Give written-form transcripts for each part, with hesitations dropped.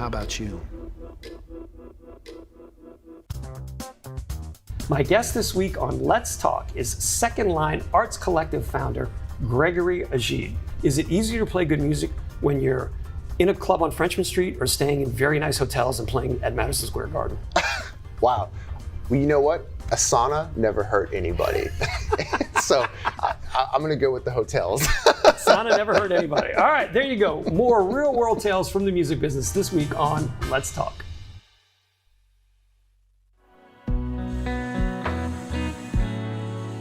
how about you? My guest this week on Let's Talk is Second Line Arts Collective founder Gregory Ajid. Is it easier to play good music when you're in a club on Frenchmen Street or staying in very nice hotels and playing at Madison Square Garden? Wow. Well, you know what? A sauna never hurt anybody. So I'm going to go with the hotels. Sauna never hurt anybody. All right, there you go. More real world tales from the music business this week on Let's Talk.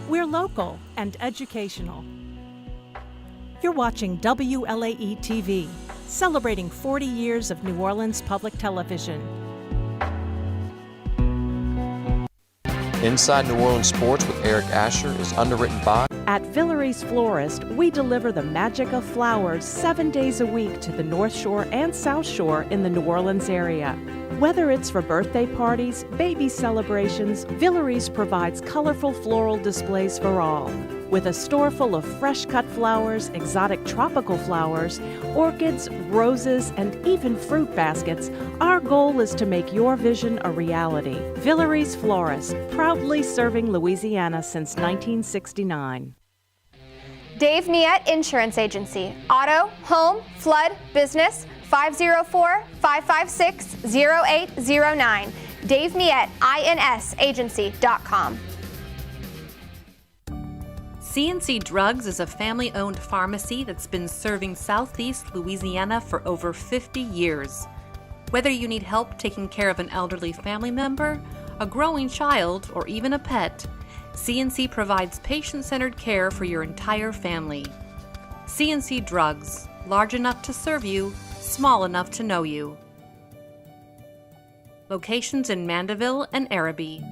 We're local and educational. You're watching WLAE-TV, celebrating 40 years of New Orleans public television. Inside New Orleans Sports with Eric Asher is underwritten by... At Villeries Florist, we deliver the magic of flowers 7 days a week to the North Shore and South Shore in the New Orleans area. Whether it's for birthday parties, baby celebrations, Villeries provides colorful floral displays for all. With a store full of fresh-cut flowers, exotic tropical flowers, orchids, roses, and even fruit baskets, our goal is to make your vision a reality. Villeries Florist, proudly serving Louisiana since 1969. Dave Niet Insurance Agency. Auto, home, flood, business, 504-556-0809. Dave Niet, INSagency.com. CNC Drugs is a family-owned pharmacy that's been serving Southeast Louisiana for over 50 years. Whether you need help taking care of an elderly family member, a growing child, or even a pet, CNC provides patient-centered care for your entire family. CNC Drugs, large enough to serve you, small enough to know you. Locations in Mandeville and Araby.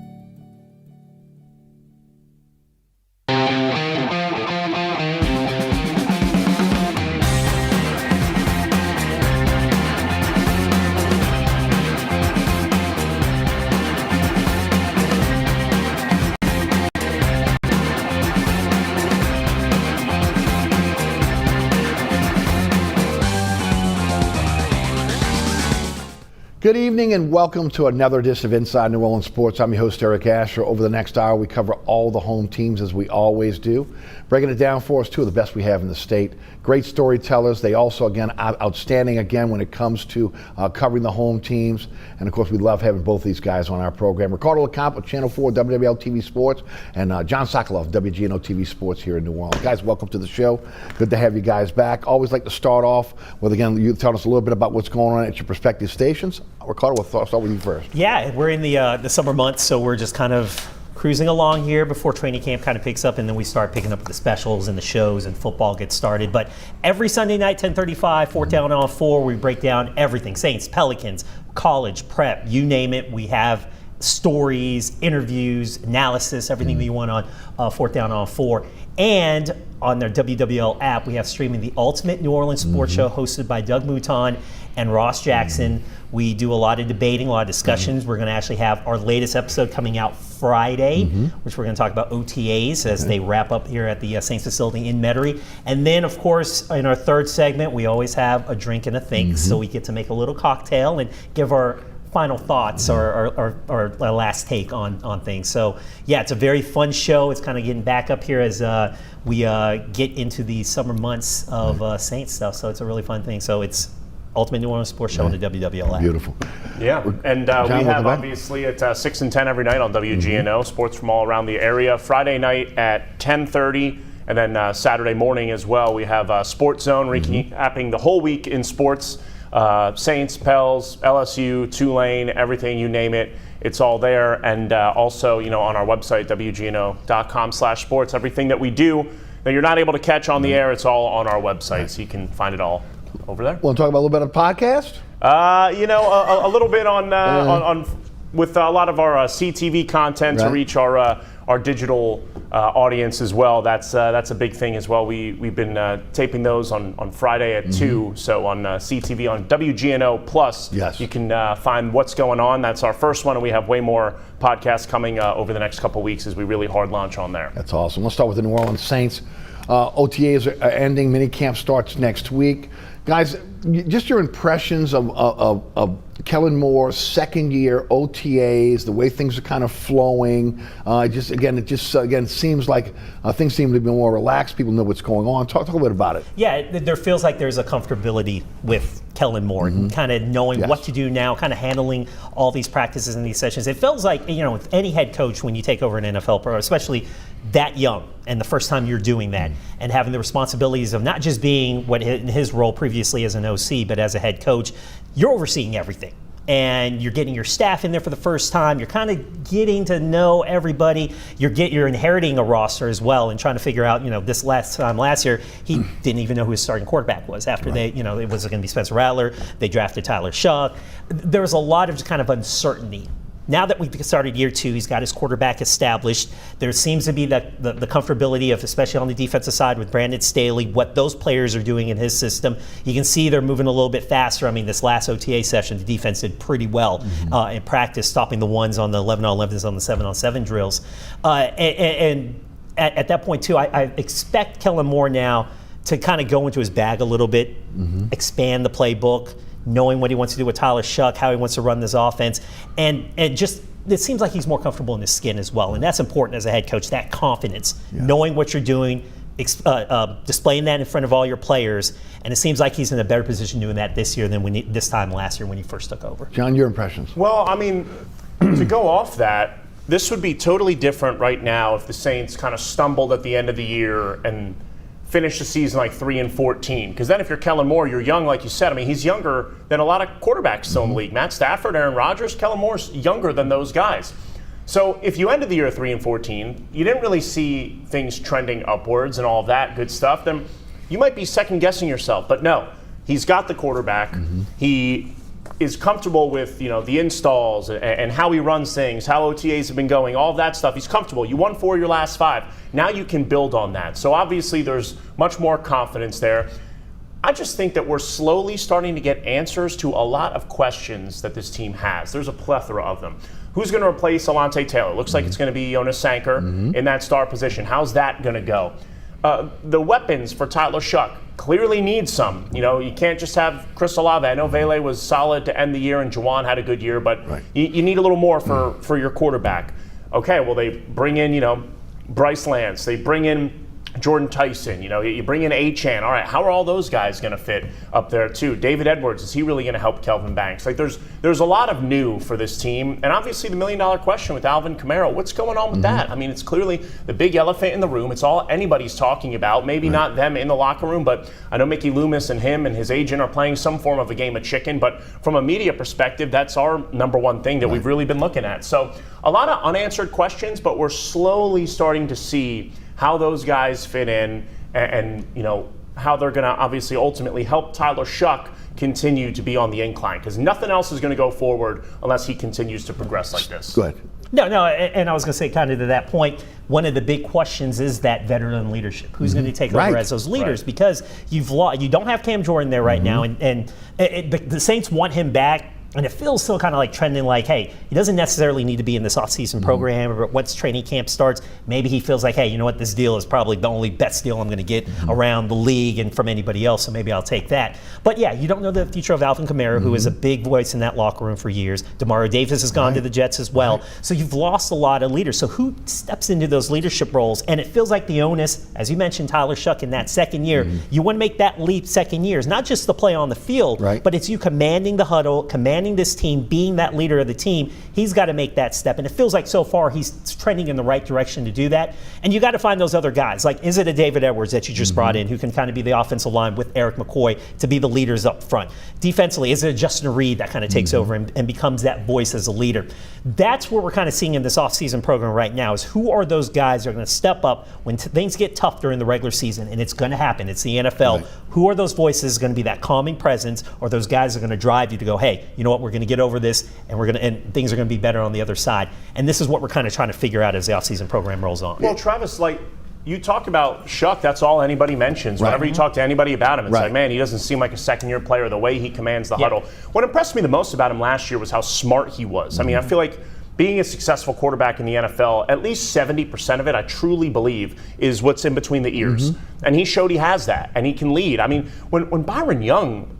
Good evening and welcome to another edition of Inside New Orleans Sports. I'm your host, Eric Asher. Over the next hour, we cover all the home teams as we always do. Breaking it down for us, two of the best we have in the state. Great storytellers. They also, again, outstanding again when it comes to covering the home teams. And of course, we love having both these guys on our program. Ricardo LeCompte of Channel 4 WLAE-TV Sports and John Sokoloff, WGNO-TV Sports here in New Orleans. Guys, welcome to the show. Good to have you guys back. Always like to start off with, again, you tell us a little bit about what's going on at your respective stations. Ricardo, we'll start with you first. Yeah, we're in the summer months, so we're just kind of cruising along here before training camp kind of picks up, and then we start picking up the specials and the shows and football gets started. But every Sunday night, 10:35, Fourth Down on 4, we break down everything. Saints, Pelicans, college, prep, you name it. We have stories, interviews, analysis, everything that you want on Fourth Down on 4. And on their WWL app, we have streaming the Ultimate New Orleans Sports Show hosted by Doug Mouton and Ross Jackson. We do a lot of debating, a lot of discussions. We're going to actually have our latest episode coming out Friday, which we're going to talk about OTAs as they wrap up here at the Saints facility in Metairie. And then, of course, in our third segment, we always have a drink and a think. So we get to make a little cocktail and give our final thoughts or last take on things. So, yeah, it's a very fun show. It's kind of getting back up here as we get into the summer months of Saints stuff. So it's a really fun thing. So it's Ultimate New Orleans Sports Show on the WWL app. Beautiful. Yeah, and we have obviously at 6 and 10 every night on WGNO, sports from all around the area. Friday night at 10:30, and then Saturday morning as well. We have Sports Zone recapping the whole week in sports. Saints, Pels, LSU, Tulane, everything, you name it. It's all there. And also, on our website, WGNO.com/sports, everything that we do that you're not able to catch on the air, it's all on our website, so you can find it all over there. Want to talk about a little bit of podcast? A little bit on with a lot of our CTV content to reach our digital audience as well. That's a big thing as well. We've been taping those on Friday at 2, so on CTV on WGNO Plus. Yes. You can find what's going on. That's our first one, and we have way more podcasts coming over the next couple weeks as we really hard launch on there. That's awesome. Let's start with the New Orleans Saints. OTAs are ending. Minicamp starts next week. Guys, just your impressions of Kellen Moore's second year OTAs, the way things are kind of flowing. It seems like things seem to be more relaxed. People know what's going on. Talk a little bit about it. Yeah, there feels like there's a comfortability with Kellen Moore, kind of knowing what to do now, kind of handling all these practices and these sessions. It feels like, with any head coach, when you take over an NFL program, especially that young, and the first time you're doing that, and having the responsibilities of not just being what in his role previously as an OC, but as a head coach, you're overseeing everything. And you're getting your staff in there for the first time. You're kind of getting to know everybody. You're inheriting a roster as well, and trying to figure out, this last year, he didn't even know who his starting quarterback was. After it was going to be Spencer Rattler. They drafted Tyler Shuck. There was a lot of kind of uncertainty. Now that we've started year 2, he's got his quarterback established. There seems to be the comfortability of, especially on the defensive side with Brandon Staley, what those players are doing in his system. You can see they're moving a little bit faster. I mean, this last OTA session, the defense did pretty well in practice, stopping the ones on the 11-on-11s on the 7-on-7 drills. And at that point, too, I expect Kellen Moore now to kind of go into his bag a little bit, expand the playbook, knowing what he wants to do with Tyler Shuck, how he wants to run this offense, and just it seems like he's more comfortable in his skin as well, and that's important as a head coach, that confidence, knowing what you're doing, displaying that in front of all your players, and it seems like he's in a better position doing that this year than this time last year when he first took over. John, your impressions? Well, I mean, to go off that, this would be totally different right now if the Saints kind of stumbled at the end of the year and finish the season like 3-14. Because then if you're Kellen Moore, you're young, like you said. I mean, he's younger than a lot of quarterbacks still in the league. Matt Stafford, Aaron Rodgers, Kellen Moore's younger than those guys. So if you ended the year 3-14, you didn't really see things trending upwards and all of that good stuff, then you might be second guessing yourself. But no, he's got the quarterback. He is comfortable with the installs and how he runs things, how OTAs have been going, all of that stuff. He's comfortable. You won 4 of your last 5. Now you can build on that. So obviously there's much more confidence there. I just think that we're slowly starting to get answers to a lot of questions that this team has. There's a plethora of them. Who's going to replace Alontae Taylor? Looks like it's going to be Jonas Sanker in that star position. How's that going to go? The weapons for Tyler Shuck clearly need some. You can't just have Chris Olave. I know WLAE was solid to end the year and Juwan had a good year, but you need a little more for your quarterback. Okay, well, they bring in, Bryce Lance. They bring in Jordan Tyson. You bring in A-Chan. All right, how are all those guys going to fit up there too? David Edwards, is he really going to help Kelvin Banks? Like, there's a lot of new for this team, and obviously the $1 million question with Alvin Kamara. What's going on with that? I mean, it's clearly the big elephant in the room. It's all anybody's talking about. Maybe not them in the locker room, but I know Mickey Loomis and him and his agent are playing some form of a game of chicken. But from a media perspective, that's our number one thing that we've really been looking at. So a lot of unanswered questions, but we're slowly starting to see how those guys fit in and how they're going to obviously ultimately help Tyler Shuck continue to be on the incline, because nothing else is going to go forward unless he continues to progress like this. Go ahead. No, and I was going to say kind of to that point, one of the big questions is that veteran leadership. Who's going to take over as those leaders? Because you don't have Cam Jordan there right now, and the Saints want him back. And it feels still kind of like trending like, hey, he doesn't necessarily need to be in this offseason program, or once training camp starts, maybe he feels like, hey, you know what, this deal is probably the only best deal I'm going to get around the league and from anybody else, so maybe I'll take that. But yeah, you don't know the future of Alvin Kamara, who is a big voice in that locker room for years. DeMario Davis has gone to the Jets as well. So you've lost a lot of leaders. So who steps into those leadership roles? And it feels like the onus, as you mentioned, Tyler Shuck in that second year, you want to make that leap second year. It's not just the play on the field, but it's you commanding the huddle, commanding this team, being that leader of the team. He's got to make that step, and it feels like so far he's trending in the right direction to do that. And you got to find those other guys. Like, is it a David Edwards that you just brought in, who can kind of be the offensive line with Eric McCoy to be the leaders up front? Defensively, is it a Justin Reed that kind of takes over and becomes that voice as a leader? That's what we're kind of seeing in this offseason program right now, is who are those guys that are going to step up when things get tough during the regular season, and it's going to happen. It's the NFL. Who are those voices going to be that calming presence, or those guys that are going to drive you to go, hey, you know what, we're going to get over this, and things are going to be better on the other side. And this is what we're kind of trying to figure out as the offseason program rolls on. Well, Travis, like, you talk about Shuck, that's all anybody mentions. Whenever you talk to anybody about him, it's like, man, he doesn't seem like a second-year player, the way he commands the huddle. What impressed me the most about him last year was how smart he was. I mean, I feel like being a successful quarterback in the NFL, at least 70% of it, I truly believe, is what's in between the ears. And he showed he has that, and he can lead. I mean, when Byron Young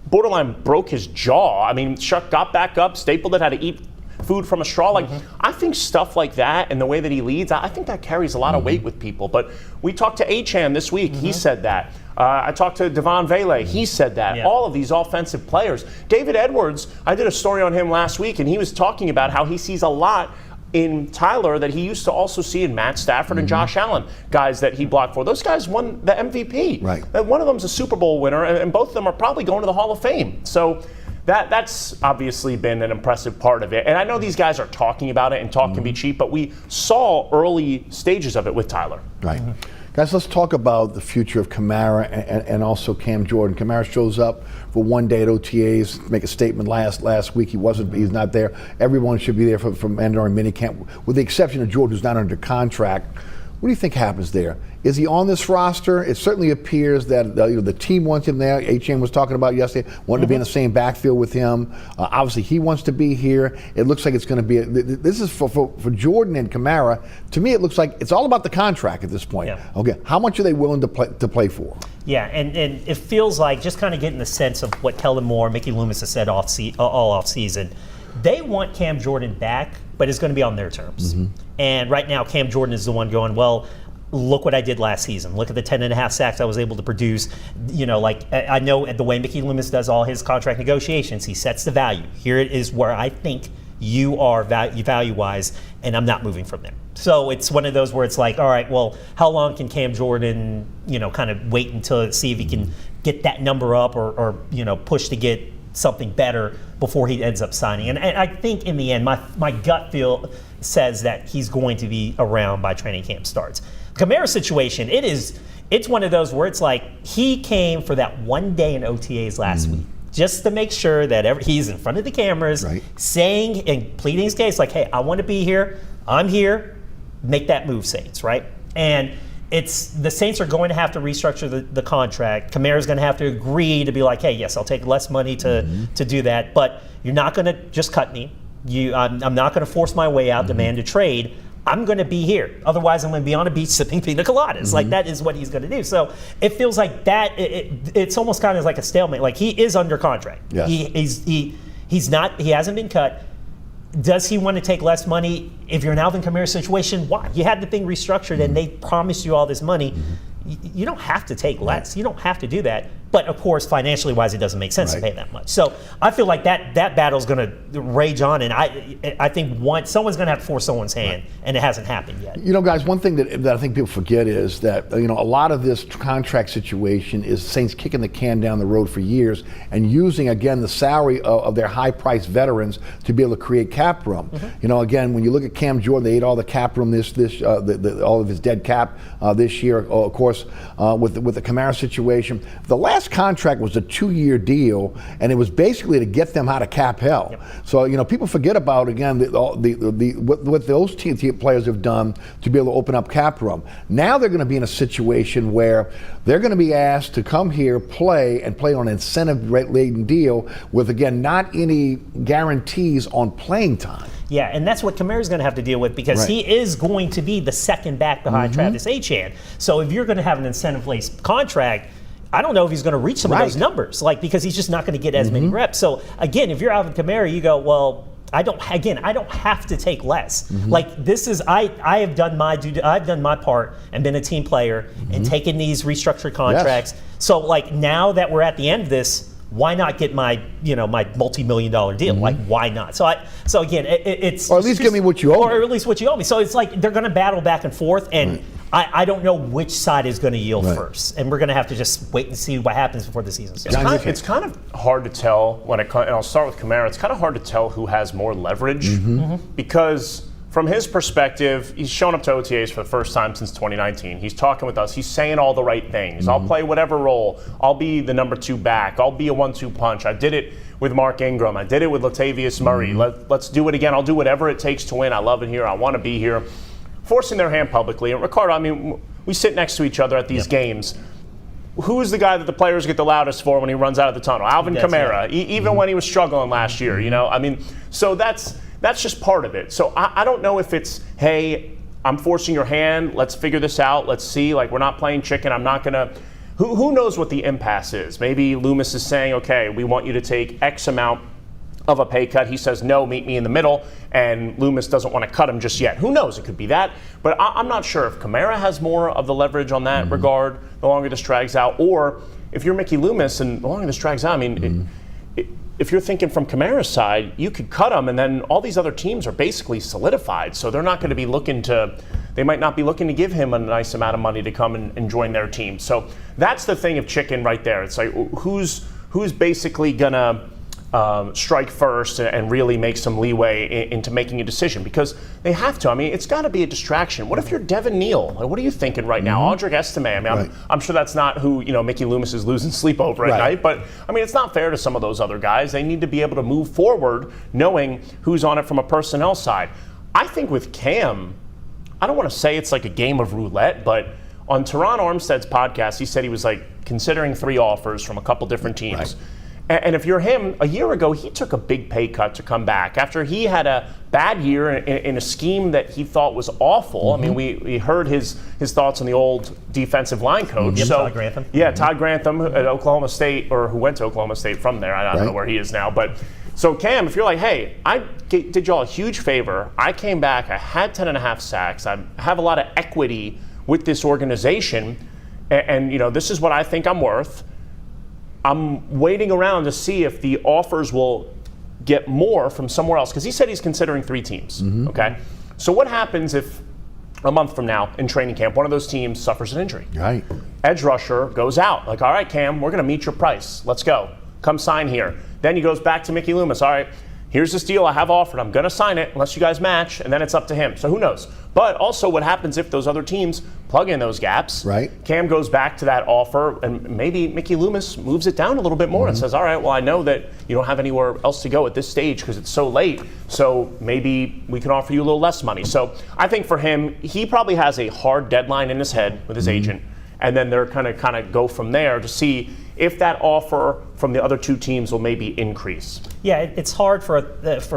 borderline broke his jaw. I mean, Shuck got back up, stapled it, had to eat food from a straw. Like, I think stuff like that and the way that he leads, I think that carries a lot of weight with people. But we talked to Achane this week. He said that. I talked to Devon Vele. He said that. Yeah. All of these offensive players. David Edwards, I did a story on him last week, and he was talking about how he sees a lot in Tyler that he used to also see in Matt Stafford and Josh Allen, guys that he blocked for. Those guys won the MVP. Right. One of them's a Super Bowl winner, and both of them are probably going to the Hall of Fame. So that's obviously been an impressive part of it. And I know these guys are talking about it, and talk can be cheap, but we saw early stages of it with Tyler. Right. Guys, let's talk about the future of Kamara and also Cam Jordan. Kamara shows up for one day at OTAs, make a statement last week. He's not there. Everyone should be there for mandatory minicamp, with the exception of Jordan, who's not under contract. What do you think happens there? Is he on this roster? It certainly appears that the team wants him there. Achane was talking about yesterday, wanted to be in the same backfield with him. Obviously, he wants to be here. It looks like it's going to be. This is for Jordan and Kamara. To me, it looks like it's all about the contract at this point. Yeah. Okay, how much are they willing to play for? Yeah, and it feels like, just kind of getting the sense of what Kellen Moore, Mickey Loomis has said all off season. They want Cam Jordan back, but it's going to be on their terms. And right now, Cam Jordan is the one going, well, look what I did last season. Look at the 10.5 sacks I was able to produce. I know the way Mickey Loomis does all his contract negotiations, he sets the value. Here it is where I think you are value-wise, and I'm not moving from there. So it's one of those where it's like, all right, well, how long can Cam Jordan, kind of wait until see if he can get that number up or push to get something better before he ends up signing. And I think in the end, my gut feel says that he's going to be around by training camp starts. Kamara's situation, it's one of those where it's like he came for that one day in OTAs last week, just to make sure that he's in front of the cameras, saying and pleading his case, like, hey, I want to be here, I'm here, make that move, Saints, right? And the Saints are going to have to restructure the contract. Kamara's going to have to agree to be like, hey, yes, I'll take less money to do that, but you're not going to just cut me. I'm not going to force my way out, demand a trade. I'm going to be here. Otherwise, I'm going to be on a beach sipping pina coladas. Like, that is what he's going to do. So it feels like that. It's almost kind of like a stalemate. Like, he is under contract. Yes. He's not. He hasn't been cut. Does he want to take less money? If you're in Alvin Kamara's situation, why? You had the thing restructured and they promised you all this money. You don't have to take less. You don't have to do that. But of course, financially wise, it doesn't make sense to pay that much. So I feel like that battle's going to rage on, and I think someone's going to have to force someone's hand, and it hasn't happened yet. Guys, one thing that I think people forget is that a lot of this contract situation is Saints kicking the can down the road for years and using again the salary of their high-priced veterans to be able to create cap room. Again, when you look at Cam Jordan, they ate all the cap room all of his dead cap this year. Of course, with the Kamara situation, the last contract was a 2-year deal, and it was basically to get them out of cap hell. Yep. So people forget about again what those team players have done to be able to open up cap room. Now they're going to be in a situation where they're going to be asked to come here, play on an incentive-laden deal with again not any guarantees on playing time. Yeah, and that's what Kamara's going to have to deal with because he is going to be the second back behind Travis Achane. So if you're going to have an incentive-laced contract, I don't know if he's going to reach some of those numbers, because he's just not going to get as many reps. So again, if you're Alvin Kamara, you go, well, I don't have to take less. This is I have done my part and been a team player and taken these restructured contracts. Yes. So now that we're at the end of this, why not get my my multi-million-dollar deal? Why not? So again, it's or at least give me what you owe me. Or at least what you owe me. So it's like they're going to battle back and forth, and I don't know which side is going to yield first, and we're going to have to just wait and see what happens before the season starts. It's kind of hard to tell and I'll start with Kamara. It's kind of hard to tell who has more leverage because from his perspective, he's shown up to OTAs for the first time since 2019. He's talking with us. He's saying all the right things. I'll play whatever role. I'll be the number 2 back. I'll be a 1-2 punch. I did it with Mark Ingram. I did it with Latavius Murray. Let's do it again. I'll do whatever it takes to win. I love it here. I want to be here. Forcing their hand publicly. And Ricardo, we sit next to each other at these games. Who's the guy that the players get the loudest for when he runs out of the tunnel? Alvin Kamara, even when he was struggling last year, So that's just part of it. So I don't know if it's, hey, I'm forcing your hand. Let's figure this out. Let's see. We're not playing chicken. I'm not going to who knows what the impasse is? Maybe Loomis is saying, okay, we want you to take X amount of a pay cut. He says, no, meet me in the middle, and Loomis doesn't want to cut him just yet. Who knows? It could be that. But I'm not sure if Kamara has more of the leverage on that regard the longer this drags out, or if you're Mickey Loomis and the longer this drags out, I mean, if you're thinking from Kamara's side, you could cut him, and then all these other teams are basically solidified. So they're not going to be looking to, they might not be looking to give him a nice amount of money to come and join their team. So that's the thing of chicken right there. It's like, who's basically going to strike first and really make some leeway into making a decision, because they have to. I mean, it's got to be a distraction. What if you're Devin Neal? Like, what are you thinking right now? Audric Estime. I mean, I'm sure that's not who Mickey Loomis is losing sleep over at night. But I mean, it's not fair to some of those other guys. They need to be able to move forward, knowing who's on it from a personnel side. I think with Cam, I don't want to say it's like a game of roulette, but on Teron Armstead's podcast, he said he was like considering 3 offers from a couple different teams. Right. And if you're him, a year ago, he took a big pay cut to come back after he had a bad year in a scheme that he thought was awful. I mean, we heard his thoughts on the old defensive line coach. Yep, So, Todd Grantham. Yeah, Todd Grantham at Oklahoma State, or who went to Oklahoma State from there. I don't know where he is now. But so, Cam, if you're like, hey, I did y'all a huge favor. I came back. I had 10.5 sacks. I have a lot of equity with this organization. And this is what I think I'm worth. I'm waiting around to see if the offers will get more from somewhere else, because he said he's considering 3 teams. Okay, so what happens if a month from now in training camp one of those teams suffers an injury? Right. Edge rusher goes out. Like, all right, Cam, we're going to meet your price. Let's go. Come sign here. Then he goes back to Mickey Loomis. All right, here's this deal I have offered. I'm going to sign it unless you guys match, and then it's up to him. So who knows? But also, what happens if those other teams plug in those gaps? Right. Cam goes back to that offer, and maybe Mickey Loomis moves it down a little bit more and says, all right, well, I know that you don't have anywhere else to go at this stage because it's so late, so maybe we can offer you a little less money. So I think for him, he probably has a hard deadline in his head with his agent, and then they're kind of go from there to see if that offer from the other 2 teams will maybe increase. Yeah, it's hard for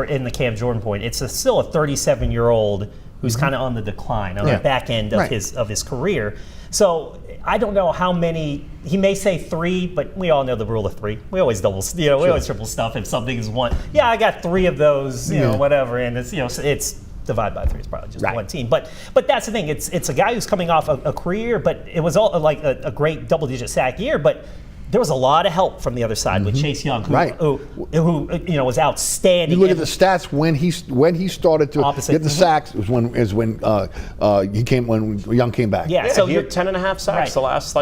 in the Cam Jordan point. It's still a 37-year-old who's kind of on the decline, on the back end of his career. So I don't know how many. He may say 3, but we all know the rule of 3. We always double, we always triple stuff if something is 1. Yeah, I got 3 of those, whatever, and it's it's divided by 3 is probably just 1 team. But that's the thing. It's a guy who's coming off a career, but it was all like a great double-digit sack year, but there was a lot of help from the other side with Chase Young, who was outstanding. You look at the stats when he started to get the sacks when Young came back. Yeah, so he had 10.5 sacks the last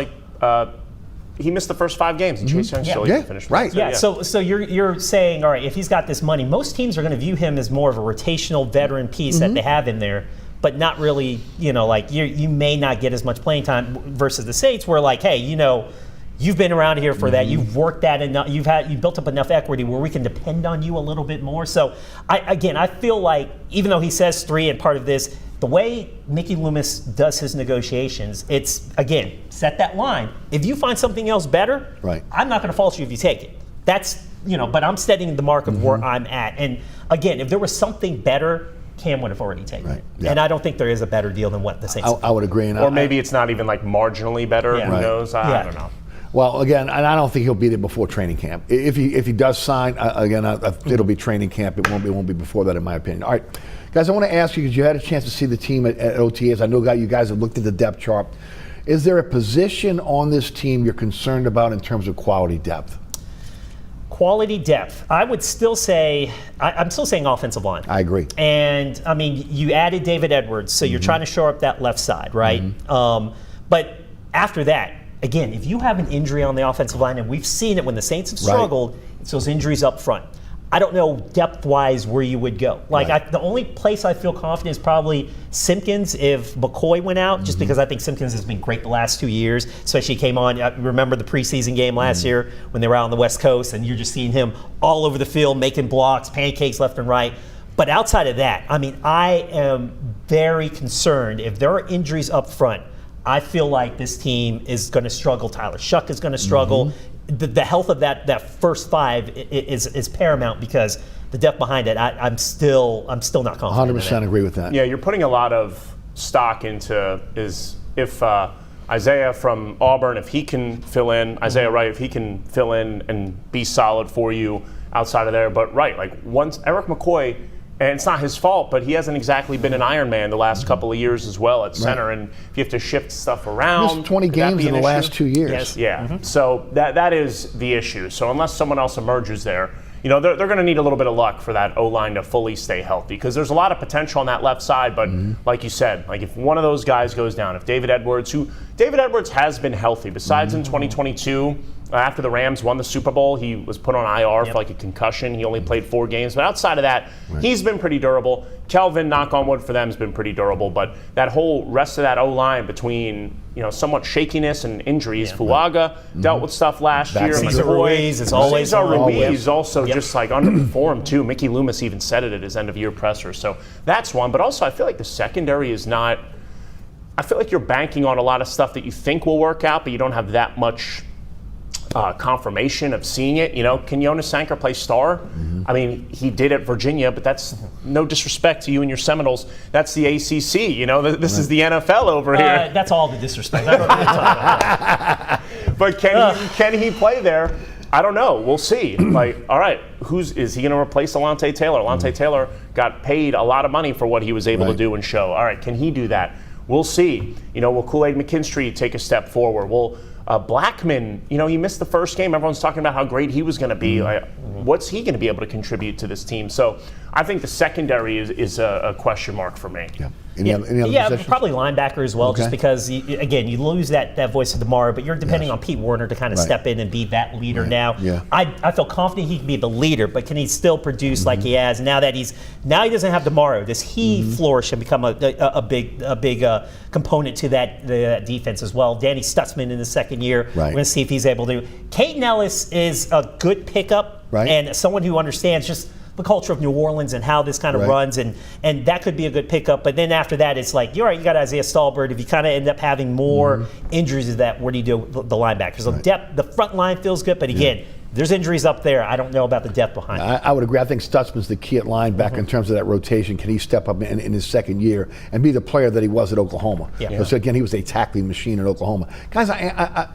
he missed the first 5 games, and Chase Young still finished. Right. So you're saying, all right, if he's got this money, most teams are going to view him as more of a rotational veteran piece that they have in there, but not really, you may not get as much playing time versus the Saints, where like, hey, you've been around here for that. You've worked that enough. You've built up enough equity where we can depend on you a little bit more. So I feel like even though he says 3 and part of this, the way Mickey Loomis does his negotiations, it's again set that line. If you find something else better, I'm not going to fault you if you take it. That's but I'm setting the mark of where I'm at. And again, if there was something better, Cam would have already taken it. And I don't think there is a better deal than what the Saints. I would agree. Or maybe it's not even like marginally better. Who knows? I don't know. Well, again, and I don't think he'll be there before training camp. If he does sign, again, it'll be training camp. It won't be before that, in my opinion. All right, guys, I want to ask you, because you had a chance to see the team at OTAs. I know you guys have looked at the depth chart. Is there a position on this team you're concerned about in terms of quality depth? Quality depth. I would still say, I'm still saying offensive line. I agree. And, I mean, you added David Edwards, so you're trying to shore up that left side, right? But after that, again, if you have an injury on the offensive line, and we've seen it when the Saints have struggled, it's those injuries up front. I don't know depth-wise where you would go. Like the only place I feel confident is probably Simpkins if McCoy went out, just because I think Simpkins has been great the last 2 years, especially he came on. I remember the preseason game last year when they were out on the West Coast, and you're just seeing him all over the field making blocks, pancakes left and right. But outside of that, I mean, I am very concerned if there are injuries up front. I feel like this team is going to struggle. Tyler Shuck is going to struggle. The health of that first 5 is paramount, because the depth behind it, I'm still not confident. 100% agree with that. Yeah, you're putting a lot of stock into is if Isaiah from Auburn, if he can fill in, Isaiah Wright, if he can fill in and be solid for you outside of there. But once Eric McCoy, and it's not his fault, but he hasn't exactly been an Iron Man the last couple of years as well at center. And if you have to shift stuff around, missed 20 games in the last 2 years. Yes. Yeah. So that is the issue. So unless someone else emerges there, they're going to need a little bit of luck for that O-line to fully stay healthy, because there's a lot of potential on that left side. But like you said, if one of those guys goes down, if David Edwards has been healthy, besides in 2022, after the Rams won the Super Bowl, he was put on IR for a concussion. He only played 4 games. But outside of that, he's been pretty durable. Kelvin, knock on wood for them, has been pretty durable. But that whole rest of that O-line between, somewhat shakiness and injuries. Fuaga dealt with stuff last year. Cesar Ruiz is always Ruiz also just underperformed too. Mickey Loomis even said it at his end of year presser. So that's one. But also I feel like the secondary is not, I feel like you're banking on a lot of stuff that you think will work out, but you don't have that much confirmation of seeing it. Can Jonas Sanker play star? I mean, he did at Virginia, but that's no disrespect to you and your Seminoles. That's the ACC. This is the NFL over here. That's all the disrespect. But can he play there? I don't know. We'll see. All right, is he going to replace Alontae Taylor? Alontae Taylor got paid a lot of money for what he was able to do and show. All right, can he do that? We'll see. Will Kool-Aid McKinstry take a step forward? Will Blackman, he missed the first game. Everyone's talking about how great he was going to be. What's he going to be able to contribute to this team? So I think the secondary is a question mark for me. Yeah. Any other positions? Probably linebacker as well, just because, you lose that voice of tomorrow, but you're depending on Pete Werner to kind of step in and be that leader now. Yeah. I feel confident he can be the leader, but can he still produce like he has now that he doesn't have tomorrow? Does he flourish and become a big component to that defense as well? Danny Stutzman in the second year. We're going to see if he's able to. Caden Ellis is a good pickup and someone who understands just the culture of New Orleans and how this kind of runs, and that could be a good pickup. But then after that, it's like, you're right, you got Isaiah Stallbird. If you kind of end up having more injuries of that, what do you do with the linebackers? So depth, the front line feels good, but again, there's injuries up there. I don't know about the depth behind it. I would agree. I think Stutzman's the key at linebacker in terms of that rotation. Can he step up in his second year and be the player that he was at Oklahoma? So again, he was a tackling machine at Oklahoma. Guys, I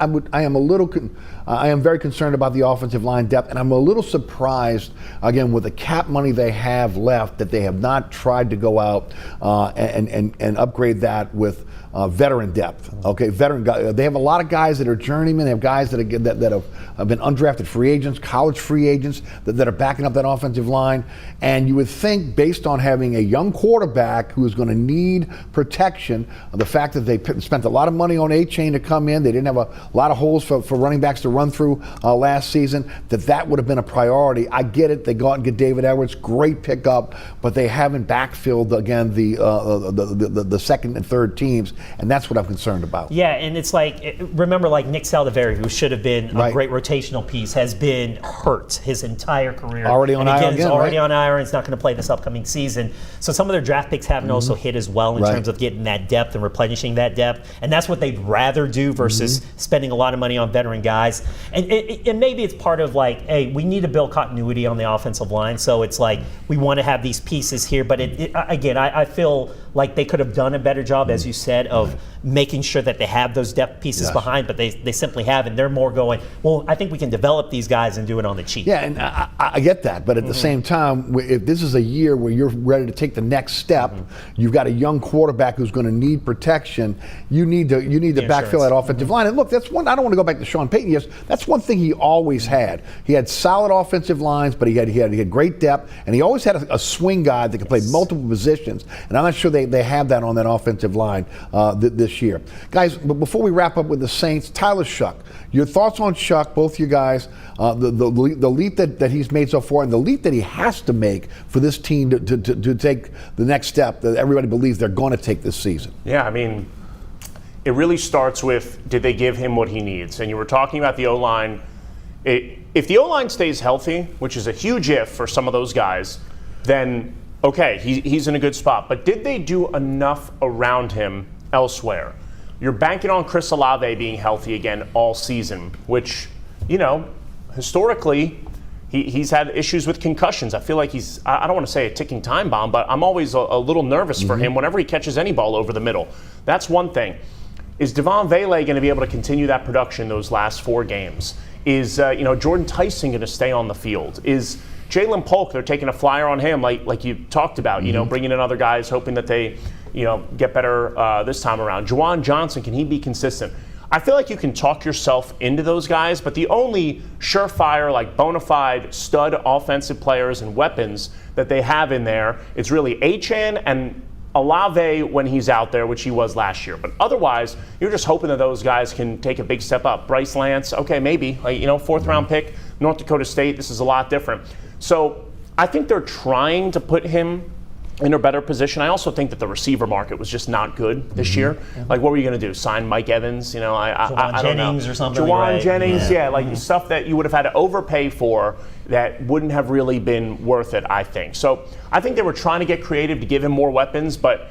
am very concerned about the offensive line depth, and I'm a little surprised, again, with the cap money they have left, that they have not tried to go out and upgrade that with veteran depth. Okay, veteran guys. They have a lot of guys that are journeymen. They have guys that have been undrafted free agents, college free agents that are backing up that offensive line. And you would think, based on having a young quarterback who is going to need protection, the fact that they spent a lot of money on A-Chain to come in, they didn't have a lot of holes for running backs to run through last season, that would have been a priority. I get it. They go out and get David Edwards, great pickup, but they haven't backfilled again the second and third teams. And that's what I'm concerned about. Yeah, and it's remember Nick Saldiveri, who should have been a great rotational piece, has been hurt his entire career. Already on IR again, he's already on IR, and he's not going to play this upcoming season. So some of their draft picks haven't also hit as well in terms of getting that depth and replenishing that depth. And that's what they'd rather do versus spending a lot of money on veteran guys. And maybe it's part of hey, we need to build continuity on the offensive line. So it's we want to have these pieces here. But again, I feel like they could have done a better job, as you said, of making sure that they have those depth pieces behind, but they simply haven't. They're more going, well, I think we can develop these guys and do it on the cheap. Yeah, and I get that, but at the same time, if this is a year where you're ready to take the next step, you've got a young quarterback who's going to need protection. You need to backfill that offensive line. And look, that's one. I don't want to go back to Sean Payton. Yes, that's one thing he always had. He had solid offensive lines, but he had great depth, and he always had a swing guy that could play multiple positions. And I'm not sure they have that on that offensive line this year. Guys, but before we wrap up with the Saints, Tyler Shuck, your thoughts on Shuck, both you guys, the leap that he's made so far and the leap that he has to make for this team to take the next step that everybody believes they're going to take this season. Yeah, I mean, it really starts with, did they give him what he needs? And you were talking about the O-line. If the O-line stays healthy, which is a huge if for some of those guys, then okay, he's in a good spot. But did they do enough around him elsewhere? You're banking on Chris Olave being healthy again all season, which, historically, he's had issues with concussions. I feel like I don't want to say a ticking time bomb, but I'm always a little nervous for him whenever he catches any ball over the middle. That's one thing. is Devon Vele going to be able to continue that production those last 4 games? Is Jordan Tyson going to stay on the field? Is Jalen Polk, they're taking a flyer on him like you talked about, bringing in other guys, hoping that they get better this time around. Juwan Johnson, can he be consistent? I feel like you can talk yourself into those guys, but the only surefire, like bona fide stud offensive players and weapons that they have in there, it's really Achane and Olave when he's out there, which he was last year. But otherwise, you're just hoping that those guys can take a big step up. Bryce Lance, okay, maybe, 4th round pick, North Dakota State, this is a lot different. So I think they're trying to put him in a better position. I also think that the receiver market was just not good this year. Like, what were you going to do? Sign Mike Evans? I don't know. Jennings or something. Juwan Jennings, stuff that you would have had to overpay for that wouldn't have really been worth it, I think. So I think they were trying to get creative to give him more weapons, but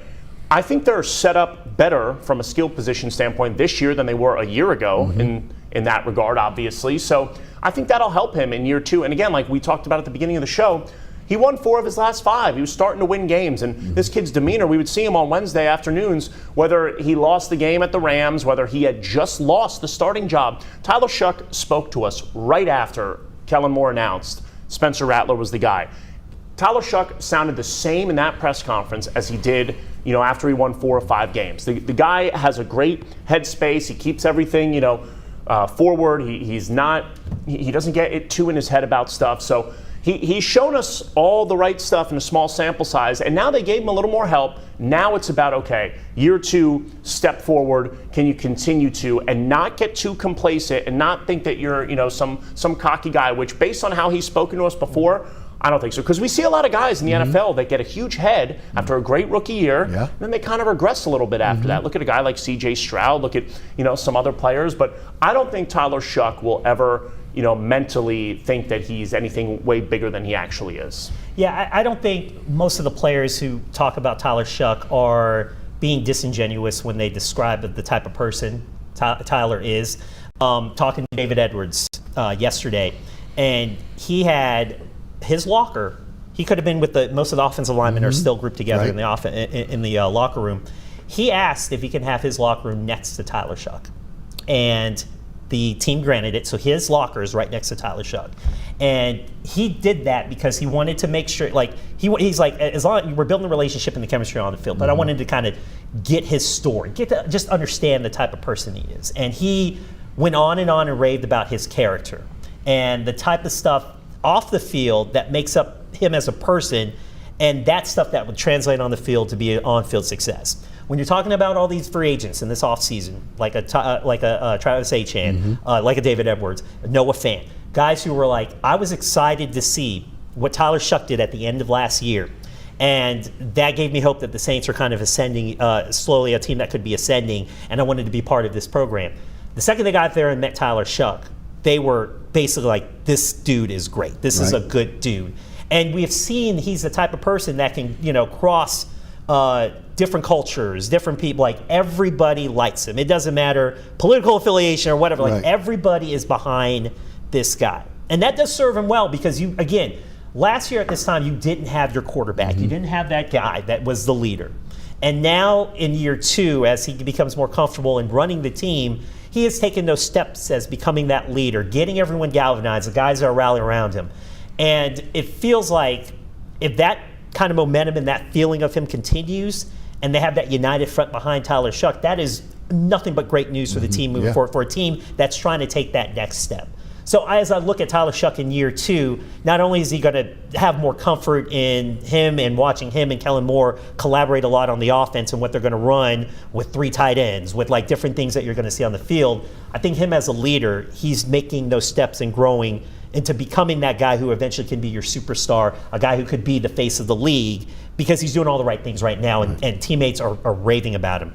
I think they're set up better from a skill position standpoint this year than they were a year ago in that regard, obviously. So I think that'll help him in year 2. And again, like we talked about at the beginning of the show, he won 4 of his last 5. He was starting to win games. And this kid's demeanor, we would see him on Wednesday afternoons, whether he lost the game at the Rams, whether he had just lost the starting job. Tyler Shuck spoke to us right after Kellen Moore announced Spencer Rattler was the guy. Tyler Shuck sounded the same in that press conference as he did, after he won 4 or 5 games. The guy has a great headspace. He keeps everything, forward. He doesn't get it too in his head about stuff. So he's shown us all the right stuff in a small sample size, and now they gave him a little more help. Now it's about, okay, year 2, step forward. Can you continue to, and not get too complacent and not think that you're, some cocky guy, which based on how he's spoken to us before, I don't think so. Because we see a lot of guys in the NFL that get a huge head after a great rookie year, and then they kind of regress a little bit after that. Look at a guy like C.J. Stroud. Look at, some other players. But I don't think Tyler Shuck will ever, mentally think that he's anything way bigger than he actually is. Yeah, I don't think most of the players who talk about Tyler Shuck are being disingenuous when they describe the type of person Tyler is. Talking to David Edwards yesterday, and he had his locker. He could have been with most of the offensive linemen are still grouped together in the locker room. He asked if he can have his locker room next to Tyler Shuck, and the team granted it. So his locker is right next to Tyler Shuck, and he did that because he wanted to make sure, like he's like, as long as we're building a relationship and the chemistry on the field, but I wanted to kind of get his story, get to just understand the type of person he is, and he went on and raved about his character and the type of stuff off the field that makes up him as a person, and that stuff that would translate on the field to be an on-field success. When you're talking about all these free agents in this offseason, like a Travis Achane, like a David Edwards, Noah Fant, guys who were like, I was excited to see what Tyler Shuck did at the end of last year, and that gave me hope that the Saints are kind of ascending, slowly a team that could be ascending, and I wanted to be part of this program. The second they got there and met Tyler Shuck, they were basically like, this dude is great. This is a good dude. And we have seen he's the type of person that can, cross different cultures, different people. Like, everybody likes him. It doesn't matter political affiliation or whatever. Like, everybody is behind this guy. And that does serve him well because last year at this time, you didn't have your quarterback. You didn't have that guy that was the leader. And now in year 2, as he becomes more comfortable in running the team, he has taken those steps as becoming that leader, getting everyone galvanized, the guys that are rallying around him. And it feels like if that kind of momentum and that feeling of him continues, and they have that united front behind Tyler Shuck, that is nothing but great news for the team moving forward, for a team that's trying to take that next step. So as I look at Tyler Shuck in year 2, not only is he going to have more comfort in him and watching him and Kellen Moore collaborate a lot on the offense and what they're going to run with 3 tight ends, with like different things that you're going to see on the field, I think him as a leader, he's making those steps and growing into becoming that guy who eventually can be your superstar, a guy who could be the face of the league, because he's doing all the right things right now, and teammates are raving about him.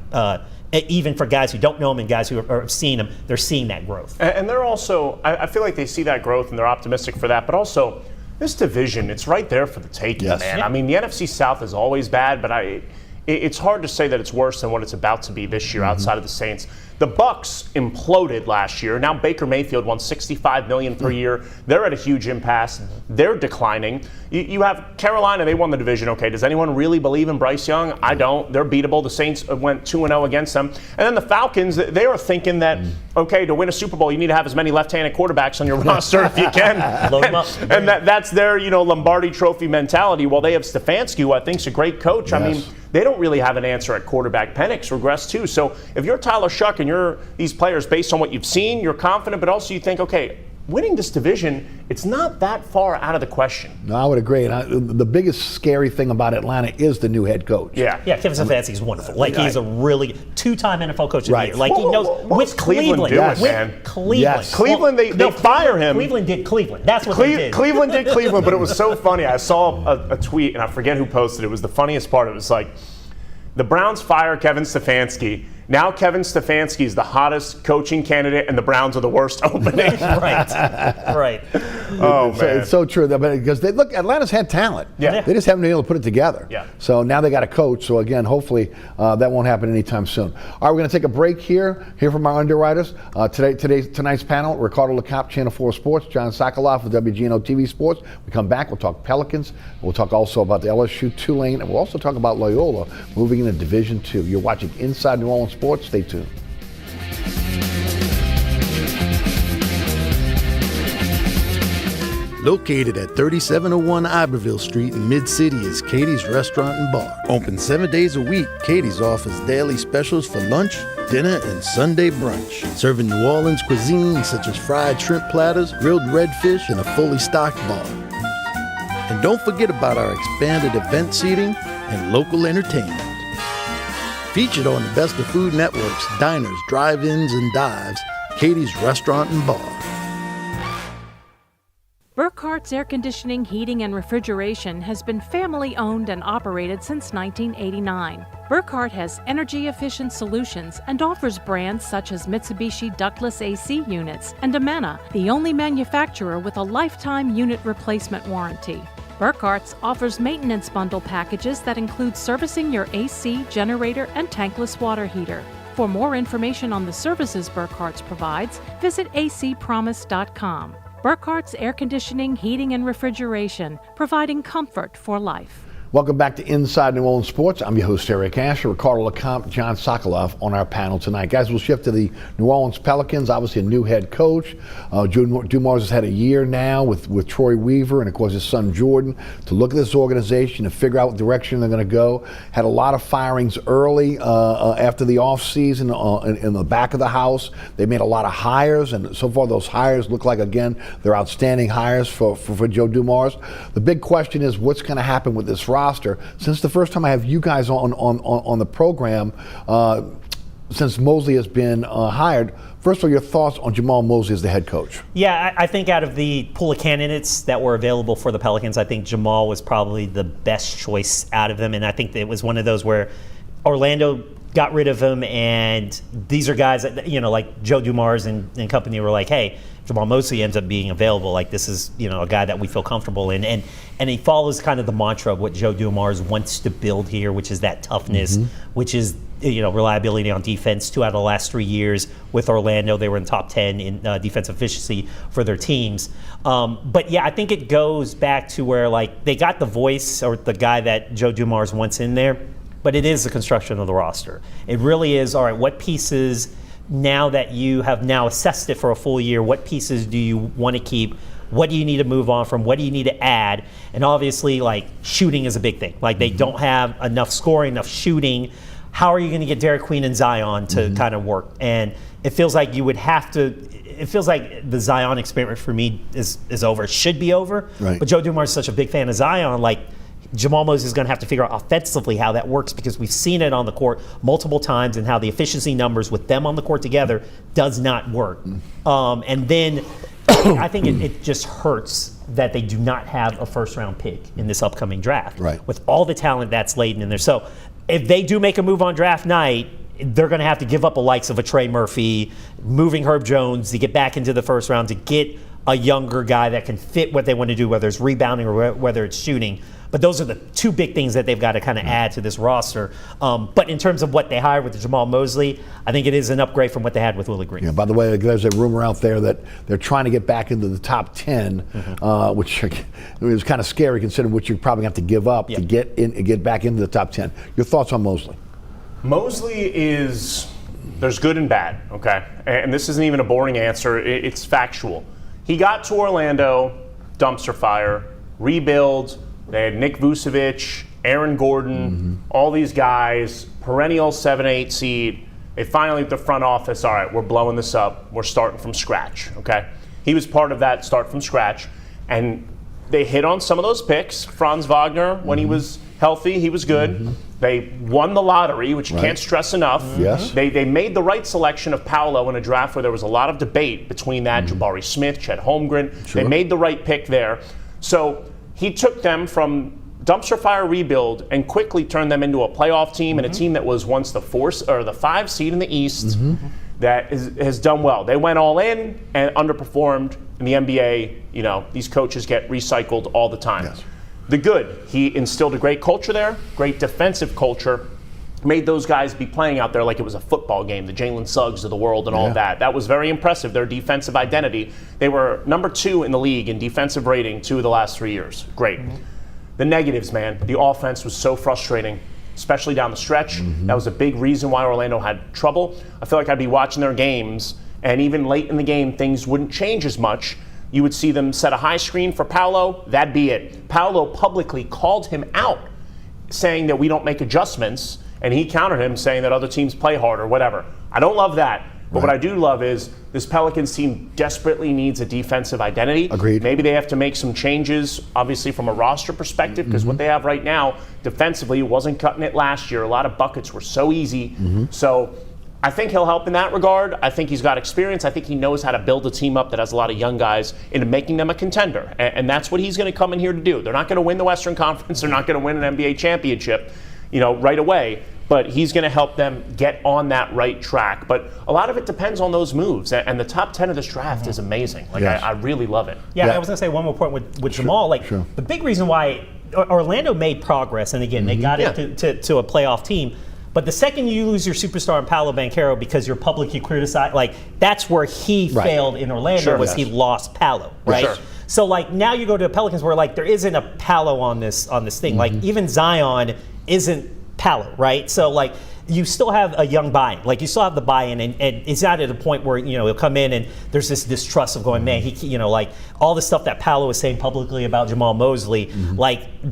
Even for guys who don't know him and guys who have seen him, they're seeing that growth. And they're also, I feel like they see that growth and they're optimistic for that, but also this division, it's right there for the taking, man. I mean, the NFC South is always bad, but it's hard to say that it's worse than what it's about to be this year outside of the Saints. The Bucks imploded last year. Now Baker Mayfield won $65 million per year. They're at a huge impasse. They're declining. You have Carolina, they won the division. Okay, does anyone really believe in Bryce Young? I don't. They're beatable. The Saints went 2-0 against them. And then the Falcons, they are thinking that, okay, to win a Super Bowl, you need to have as many left-handed quarterbacks on your roster if you can. Load them up. And that's their, Lombardi Trophy mentality. While they have Stefanski, who I think is a great coach. Yes. I mean, they don't really have an answer at quarterback. Penix regressed too. So if you're Tyler Shuck and you're these players, based on what you've seen, you're confident, but also you think, okay, winning this division, it's not that far out of the question. No, I would agree. And the biggest scary thing about Atlanta is the new head coach. Yeah. Yeah, Kevin Stefanski is wonderful. Like, he's a really two-time NFL coach of the year. Like, he knows what's Cleveland doing, man? With Cleveland. Yes. Cleveland, they fire him. Cleveland did Cleveland. That's what they did. Cleveland did Cleveland, but it was so funny. I saw a tweet, and I forget who posted it. It was the funniest part. It was like, the Browns fire Kevin Stefanski. Now Kevin Stefanski is the hottest coaching candidate, and the Browns are the worst opening. Right. Oh, man. It's so true. Because Atlanta's had talent. Yeah. They just haven't been able to put it together. Yeah. So now they got a coach. So again, hopefully that won't happen anytime soon. All right, we're going to take a break here. Hear from our underwriters. Tonight's panel: Ricardo LeCompte, Channel 4 Sports; John Sokoloff of WGNO-TV Sports. We come back. We'll talk Pelicans. We'll talk also about the LSU Tulane, and we'll also talk about Loyola moving into Division II. You're watching Inside New Orleans Sports. Stay tuned. Located at 3701 Iberville Street in Mid-City is Katie's Restaurant and Bar. Open 7 days a week, Katie's offers daily specials for lunch, dinner, and Sunday brunch. Serving New Orleans cuisine such as fried shrimp platters, grilled redfish, and a fully stocked bar. And don't forget about our expanded event seating and local entertainment. Featured on the Best of Food Network's diners, drive-ins, and dives, Katie's Restaurant and Bar. Burkhart's Air Conditioning, Heating, and Refrigeration has been family-owned and operated since 1989. Burkhart has energy-efficient solutions and offers brands such as Mitsubishi ductless AC units and Amana, the only manufacturer with a lifetime unit replacement warranty. Burkhart's offers maintenance bundle packages that include servicing your AC, generator, and tankless water heater. For more information on the services Burkhart's provides, visit acpromise.com. Burkhart's Air Conditioning, Heating, and Refrigeration, providing comfort for life. Welcome back to Inside New Orleans Sports. I'm your host, Eric Asher. Ricardo LeCompte, John Sokoloff on our panel tonight. Guys, we'll shift to the New Orleans Pelicans. Obviously a new head coach. Joe Dumars has had a year now with Troy Weaver and, of course, his son Jordan to look at this organization and figure out what direction they're going to go. Had a lot of firings early after the offseason in the back of the house. They made a lot of hires, and so far those hires look like, again, they're outstanding hires for Joe Dumars. The big question is what's going to happen with this roster. Since the first time I have you guys on the program, since Mosley has been hired, first of all, your thoughts on Jamal Mosley as the head coach? Yeah, I think out of the pool of candidates that were available for the Pelicans, I think Jamal was probably the best choice out of them, and I think it was one of those where Orlando got rid of him, and these are guys that, like Joe Dumars and company were like, hey, Jamal Mosley ends up being available. Like, this is, a guy that we feel comfortable in. And he follows kind of the mantra of what Joe Dumars wants to build here, which is that toughness, which is, reliability on defense. 2 out of the last 3 years with Orlando, they were in top 10 in defensive efficiency for their teams. But yeah, I think it goes back to where, like, they got the voice or the guy that Joe Dumars wants in there, but it is the construction of the roster. It really is, all right, what pieces, now that you have now assessed it for a full year, what pieces do you want to keep? What do you need to move on from? What do you need to add? And obviously, like, shooting is a big thing. Like, they don't have enough scoring, enough shooting. How are you going to get Derek Queen and Zion to kind of work? And it feels like you would have to. It feels like the Zion experiment for me is over. It should be over. Right. But Joe Dumars is such a big fan of Zion. Like, Jamal Mosley is going to have to figure out offensively how that works, because we've seen it on the court multiple times and how the efficiency numbers with them on the court together does not work. And then I think it just hurts that they do not have a first-round pick in this upcoming draft, with all the talent that's laden in there. So if they do make a move on draft night, they're going to have to give up the likes of a Trey Murphy, moving Herb Jones to get back into the first round, to get a younger guy that can fit what they want to do, whether it's rebounding or whether it's shooting. But those are the two big things that they've got to kind of add to this roster. But in terms of what they hired with the Jamal Mosley, I think it is an upgrade from what they had with Willie Green. Yeah, by the way, there's a rumor out there that they're trying to get back into the top 10, which is kind of scary considering what you probably have to give up to get back into the top 10. Your thoughts on Mosley? Mosley there's good and bad, okay? And this isn't even a boring answer, it's factual. He got to Orlando, dumpster fire, rebuild. They had Nick Vucevic, Aaron Gordon, all these guys, perennial 7-8 seed. They finally, at the front office, all right, we're blowing this up. We're starting from scratch, okay? He was part of that start from scratch. And they hit on some of those picks. Franz Wagner, when he was healthy, he was good. They won the lottery, which you can't stress enough. Yes. They made the right selection of Paolo in a draft where there was a lot of debate between that, Jabari Smith, Chet Holmgren. Sure. They made the right pick there. So he took them from dumpster fire rebuild and quickly turned them into a playoff team and a team that was once the 5 seed in the East that has done well. They went all in and underperformed. In the NBA, these coaches get recycled all the time. Yes. The good, he instilled a great culture there, great defensive culture, made those guys be playing out there like it was a football game, the Jalen Suggs of the world and all that. That was very impressive, their defensive identity. They were number 2 in the league in defensive rating 2 of the last 3 years. Great. The negatives, man, the offense was so frustrating, especially down the stretch. That was a big reason why Orlando had trouble. I feel like I'd be watching their games, and even late in the game, things wouldn't change as much. You would see them set a high screen for Paolo, that'd be it. Paolo publicly called him out, saying that we don't make adjustments, and he countered him saying that other teams play harder, whatever. I don't love that, but what I do love is this Pelicans team desperately needs a defensive identity. Agreed. Maybe they have to make some changes, obviously from a roster perspective, because what they have right now, defensively, wasn't cutting it last year. A lot of buckets were so easy. So I think he'll help in that regard. I think he's got experience. I think he knows how to build a team up that has a lot of young guys into making them a contender. And that's what he's going to come in here to do. They're not going to win the Western Conference. They're not going to win an NBA championship, right away. But he's going to help them get on that right track. But a lot of it depends on those moves. And the top 10 of this draft is amazing. I really love it. Yeah, I was going to say one more point with Jamal. The big reason why Orlando made progress, and again, they got to a playoff team. But the second you lose your superstar in Paolo Banchero because you're publicly criticized, that's where he failed in Orlando, he lost Paolo, right? Sure. So now you go to the Pelicans where there isn't a Paolo on this thing. Even Zion isn't Paolo, right? So you still have a young buy-in. You still have the buy-in, and it's not at a point where he'll come in and there's this distrust of going, man, he all the stuff that Paolo was saying publicly about Jamal Mosley,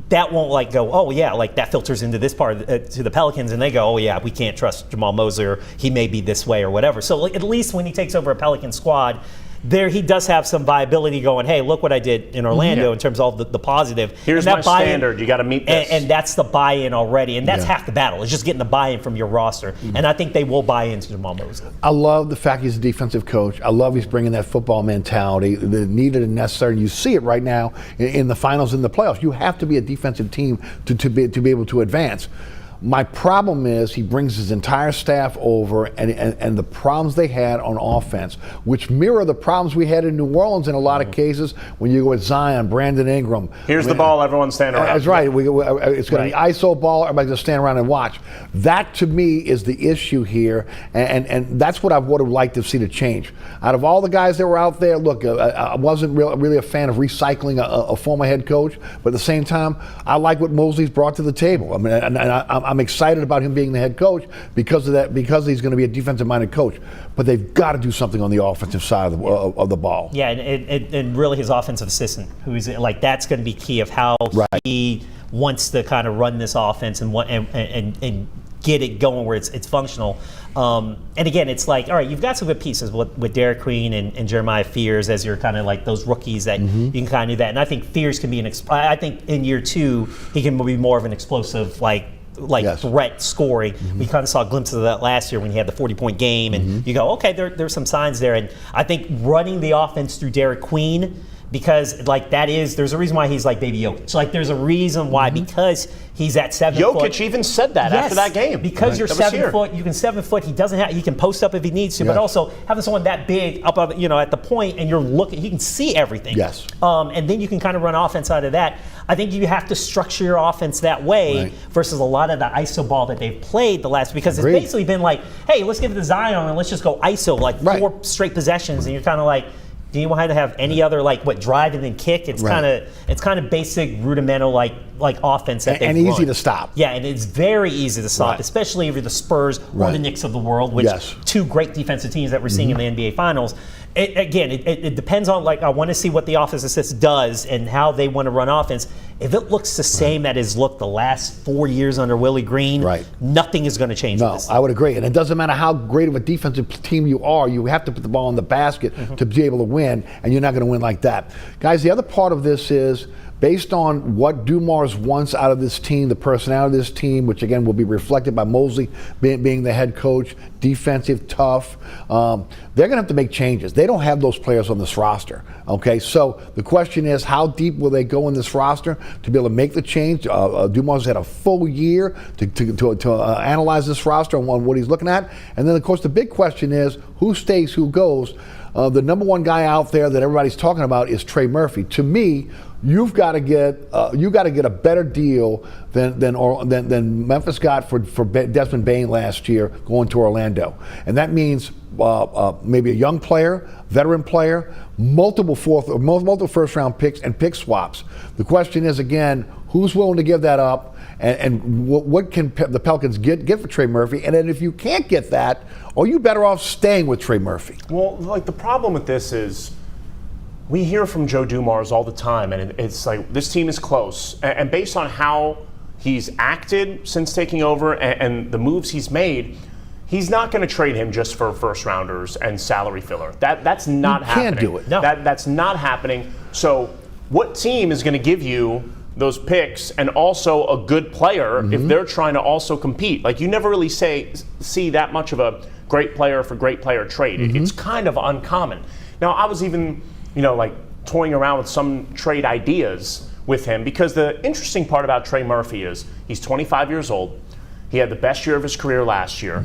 that won't go, oh yeah, that filters into this part to the Pelicans, and they go, oh yeah, we can't trust Jamal Mosley, or he may be this way or whatever. So at least when he takes over a Pelican squad, there he does have some viability going, hey, look what I did in Orlando in terms of the positive. Here's my standard. You got to meet this. And that's the buy-in already. And that's half the battle. It's just getting the buy-in from your roster. And I think they will buy into Jamal Mosley. I love the fact he's a defensive coach. I love he's bringing that football mentality, the needed and necessary. You see it right now in the finals and the playoffs. You have to be a defensive team to be able to advance. My problem is he brings his entire staff over and the problems they had on offense, which mirror the problems we had in New Orleans in a lot of cases when you go with Zion, Brandon Ingram. Here's the ball, everyone's standing around. That's right. It's going to be ISO ball, everybody's going to stand around and watch. That, to me, is the issue here, and that's what I would have liked to see to change. Out of all the guys that were out there, look, I wasn't really a fan of recycling a former head coach, but at the same time, I like what Mosley's brought to the table. I mean, I'm excited about him being the head coach because of that, because he's going to be a defensive-minded coach. But they've got to do something on the offensive side of the ball. Yeah, and really his offensive assistant, who's that's going to be key of how he wants to kind of run this offense and get it going where it's functional. And again, it's all right, you've got some good pieces with Derek Queen and Jeremiah Fears as your kind of those rookies that you can kind of do that. And I think Fears can be I think in year 2 he can be more of an explosive threat scoring. We kind of saw glimpses of that last year when he had the 40-point game, and you go, okay, there's some signs there. And I think running the offense through Derek Queen because there's a reason why he's like baby Jokic. Like there's a reason why, because he's at 7 foot. Jokic even said that after that game. Because you're 7 foot, you can 7 foot. He can post up if he needs to, but also having someone that big up, at the point, and you're looking, he can see everything. Yes. And then you can kind of run offense out of that. I think you have to structure your offense that way versus a lot of the ISO ball that they've played the last, because it's basically been like, hey, let's give it to Zion and let's just go ISO 4 straight possessions, and you're kind of like, do you want to have any other drive and then kick? It's kind of basic rudimental offense that and easy to stop. Yeah, and it's very easy to stop, especially if you're the Spurs or the Knicks of the world, which two great defensive teams that we're seeing in the NBA Finals. It depends on, I want to see what the offense assist does and how they want to run offense. If it looks the same that has looked the last 4 years under Willie Green, nothing is going to change. No, I would agree. And it doesn't matter how great of a defensive team you are, you have to put the ball in the basket to be able to win, and you're not going to win like that. Guys, the other part of this is, based on what Dumars wants out of this team, the personality of this team, which again will be reflected by Mosley being the head coach, defensive, tough, they're going to have to make changes. They don't have those players on this roster. Okay, so the question is, how deep will they go in this roster to be able to make the change? Dumars had a full year to analyze this roster and what he's looking at. And then, of course, the big question is, who stays, who goes? The number one guy out there that everybody's talking about is Trey Murphy. To me, you've got to get a better deal than Memphis got for Desmond Bane last year going to Orlando, and that means maybe a young player, veteran player, multiple first round picks and pick swaps. The question is, again, who's willing to give that up, and what can the Pelicans get for Trey Murphy? And then if you can't get that, are you better off staying with Trey Murphy? Well, the problem with this is, we hear from Joe Dumars all the time, and it's like, this team is close. And based on how he's acted since taking over and the moves he's made, he's not going to trade him just for first rounders and salary filler. That's not happening. Can't do it. No. That's not happening. So what team is going to give you those picks and also a good player if they're trying to also compete? You never really see that much of a great player for great player trade. It's kind of uncommon. Now, I was even toying around with some trade ideas with him, because the interesting part about Trey Murphy is he's 25 years old. He had the best year of his career last year.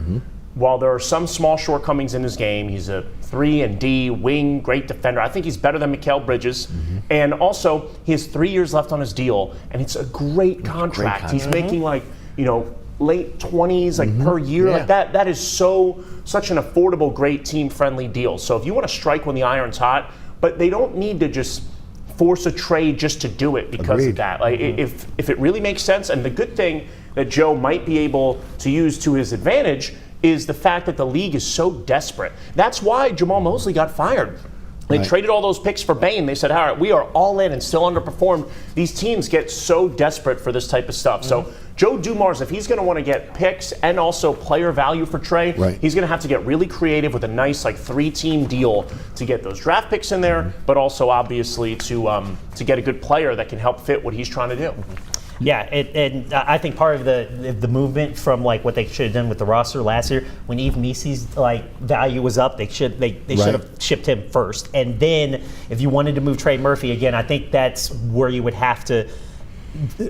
While there are some small shortcomings in his game, he's a 3-and-D wing, great defender. I think he's better than Mikal Bridges. And also, he has 3 years left on his deal, and it's a great contract. He's making late 20s per year. That is such an affordable, great team-friendly deal. So if you want to strike when the iron's hot, but they don't need to just force a trade just to do it because of that. If it really makes sense, and the good thing that Joe might be able to use to his advantage is the fact that the league is so desperate. That's why Jamal Mosley got fired. They traded all those picks for Bane. They said, all right, we are all in, and still underperformed. These teams get so desperate for this type of stuff. So Joe Dumars, if he's going to want to get picks and also player value for Trey, he's going to have to get really creative with a nice 3-team deal to get those draft picks in there, but also obviously to get a good player that can help fit what he's trying to do. Yeah, and I think part of the movement from what they should have done with the roster last year, when Yves Missy's value was up, they should have shipped him first, and then if you wanted to move Trey Murphy again, I think that's where you would have to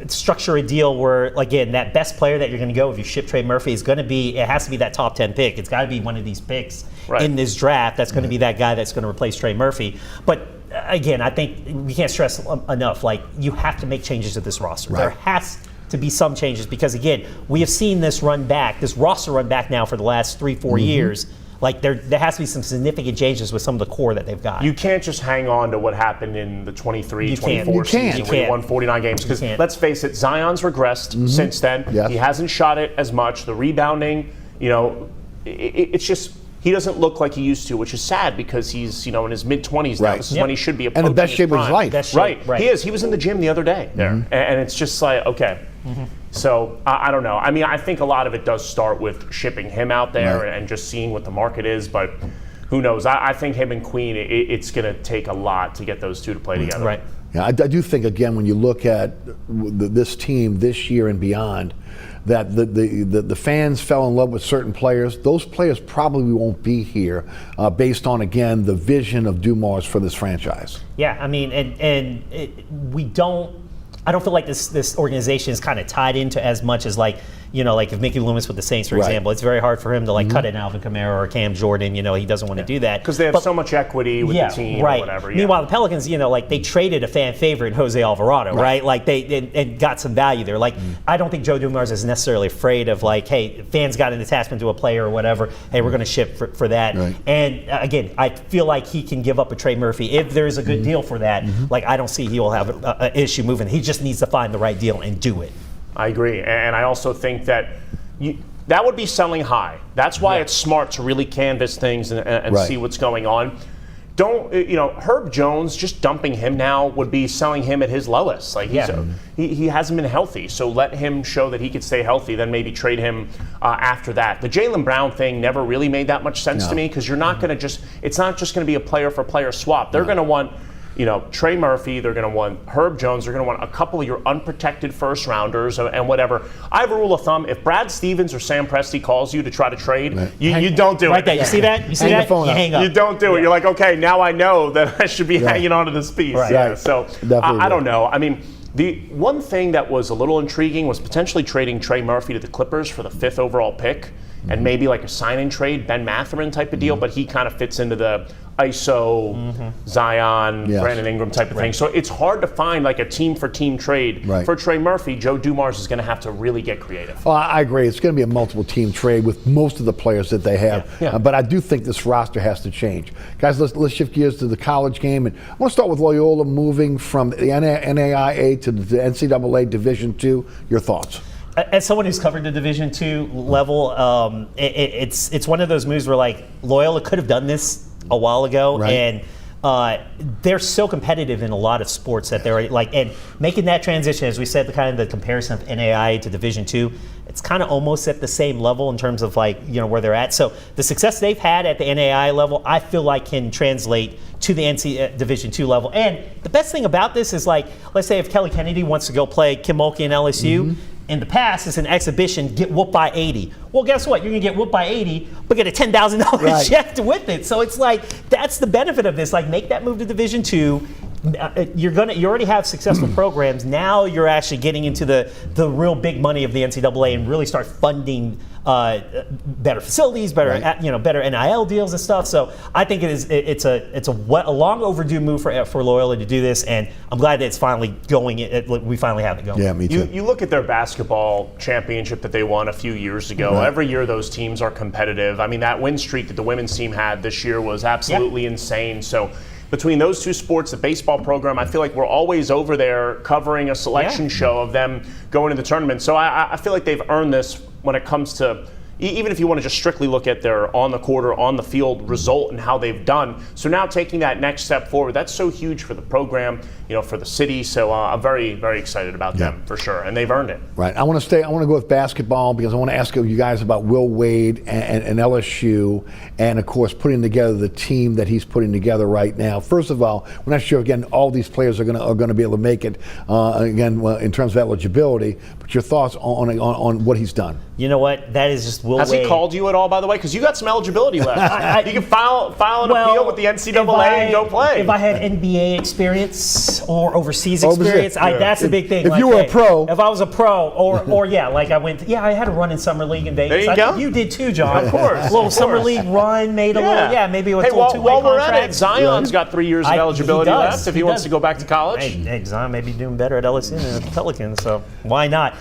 structure a deal where, again, that best player that you're going to go if you ship Trey Murphy is going to be, it has to be that top 10 pick. It's got to be one of these picks in this draft that's going to be that guy that's going to replace Trey Murphy. But again, I think we can't stress enough, you have to make changes to this roster. There has to be some changes, because again, we have seen this roster run back now for the last 3-4 years. There has to be some significant changes with some of the core that they've got. You can't just hang on to what happened in the 23-24 season where he won 49 games. Because let's face it, Zion's regressed since then. He hasn't shot it as much. The rebounding, it's just, he doesn't look like he used to, which is sad, because he's in his mid-20s now. This is when he should be approaching and the best shape of his life. Right. He is. He was in the gym the other day there, and it's just okay. So I don't know. I mean, I think a lot of it does start with shipping him out there and just seeing what the market is. But who knows? I think him and Queen, it's going to take a lot to get those two to play together. Right. Yeah, I do think, again, when you look at this team this year and beyond, that the fans fell in love with certain players. Those players probably won't be here based on, again, the vision of Dumars for this franchise. Yeah, I mean, I don't feel like this organization is kind of tied into as much as like if Mickey Loomis with the Saints, for example, it's very hard for him to cut an Alvin Kamara or Cam Jordan. He doesn't want to do that because they have so much equity with the team or whatever. Meanwhile, the Pelicans, they traded a fan favorite, Jose Alvarado, right? Like they got some value there. Like I don't think Joe Dumars is necessarily afraid of hey, fans got an attachment to a player or whatever. Hey, we're going to ship for that. Right. And again, I feel like he can give up a Trey Murphy if there's a good deal for that. Like I don't see he will have an issue moving. He just needs to find the right deal and do it. I agree, and I also think that that would be selling high. That's why it's smart to really canvas things and see what's going on. Don't Herb Jones, just dumping him now would be selling him at his lowest. Like he hasn't been healthy, so let him show that he could stay healthy. Then maybe trade him after that. The Jaylen Brown thing never really made that much sense to me because you're not going to it's not just going to be a player for player swap. They're going to want Trey Murphy, they're going to want Herb Jones, they're going to want a couple of your unprotected first rounders and whatever. I have a rule of thumb: if Brad Stevens or Sam Presti calls you to try to trade, you don't do it. Right there, you see that? You see that? You hang up. You don't do it. You're like, okay, now I know that I should be hanging on to this piece. Right. Yeah. So I don't know. I mean, the one thing that was a little intriguing was potentially trading Trey Murphy to the Clippers for the 5th overall pick. And maybe like a sign-and trade, Ben Mathurin type of deal, but he kind of fits into the ISO, Zion, Brandon Ingram type of thing. So it's hard to find like a team-for-team trade. For Trey Murphy, Joe Dumars is going to have to really get creative. Well, I agree. It's going to be a multiple-team trade with most of the players that they have. But I do think this roster has to change. Guys, let's shift gears to the college game. And I want to start with Loyola moving from the NAIA to the NCAA Division II. Your thoughts? As someone who's covered the Division II level, it's one of those moves where like Loyola could have done this a while ago, and they're so competitive in a lot of sports that they're like, and making that transition, as we said, the comparison of NAIA to Division II, it's kind of almost at the same level in terms of where they're at. So the success they've had at the NAIA level, I feel like can translate to the NC Division II level. And the best thing about this is let's say if Kelly Kennedy wants to go play Kim Mulkey and LSU. In the past, it's an exhibition, get whooped by 80. Well, guess what? You're going to get whooped by 80, but get a $10,000 check with it. So it's that's the benefit of this. Make that move to Division II. You already have successful programs. Now you're actually getting into the real big money of the NCAA and really start funding better facilities, better better NIL deals and stuff. So I think it's a long overdue move for Loyola to do this, and I'm glad that it's finally going. We finally have it going. Yeah, me too. You look at their basketball championship that they won a few years ago. Every year those teams are competitive. I mean, that win streak that the women's team had this year was absolutely insane. So between those two sports, the baseball program, I feel like we're always over there covering a selection show of them going to the tournament. So I feel like they've earned this when it comes to, even if you want to just strictly look at their on the court or on the field result and how they've done. So now taking that next step forward, that's so huge for the program, for the city. So I'm very, very excited about them for sure, and they've earned it. Right. I want to go with basketball because I want to ask you guys about Will Wade and LSU, and of course putting together the team that he's putting together right now. First of all, we're not sure again all these players are going to be able to make it in terms of eligibility. But your thoughts on what he's done? You know what? That is just Will Wade. Has he called you at all, by the way? Because you got some eligibility left. You can file an appeal with the NCAA and go play. If I had NBA experience or overseas experience, that's a big thing. If you were a pro. If I was a pro, or I had a run in summer league in Vegas. There you go. You did too, John. Of course. A little summer league run, made a little, maybe with a little two-way while we're contract. at it, Zion's got 3 years of eligibility left if he wants to go back to college. Hey, Zion may be doing better at LSU than at the Pelicans, so why not?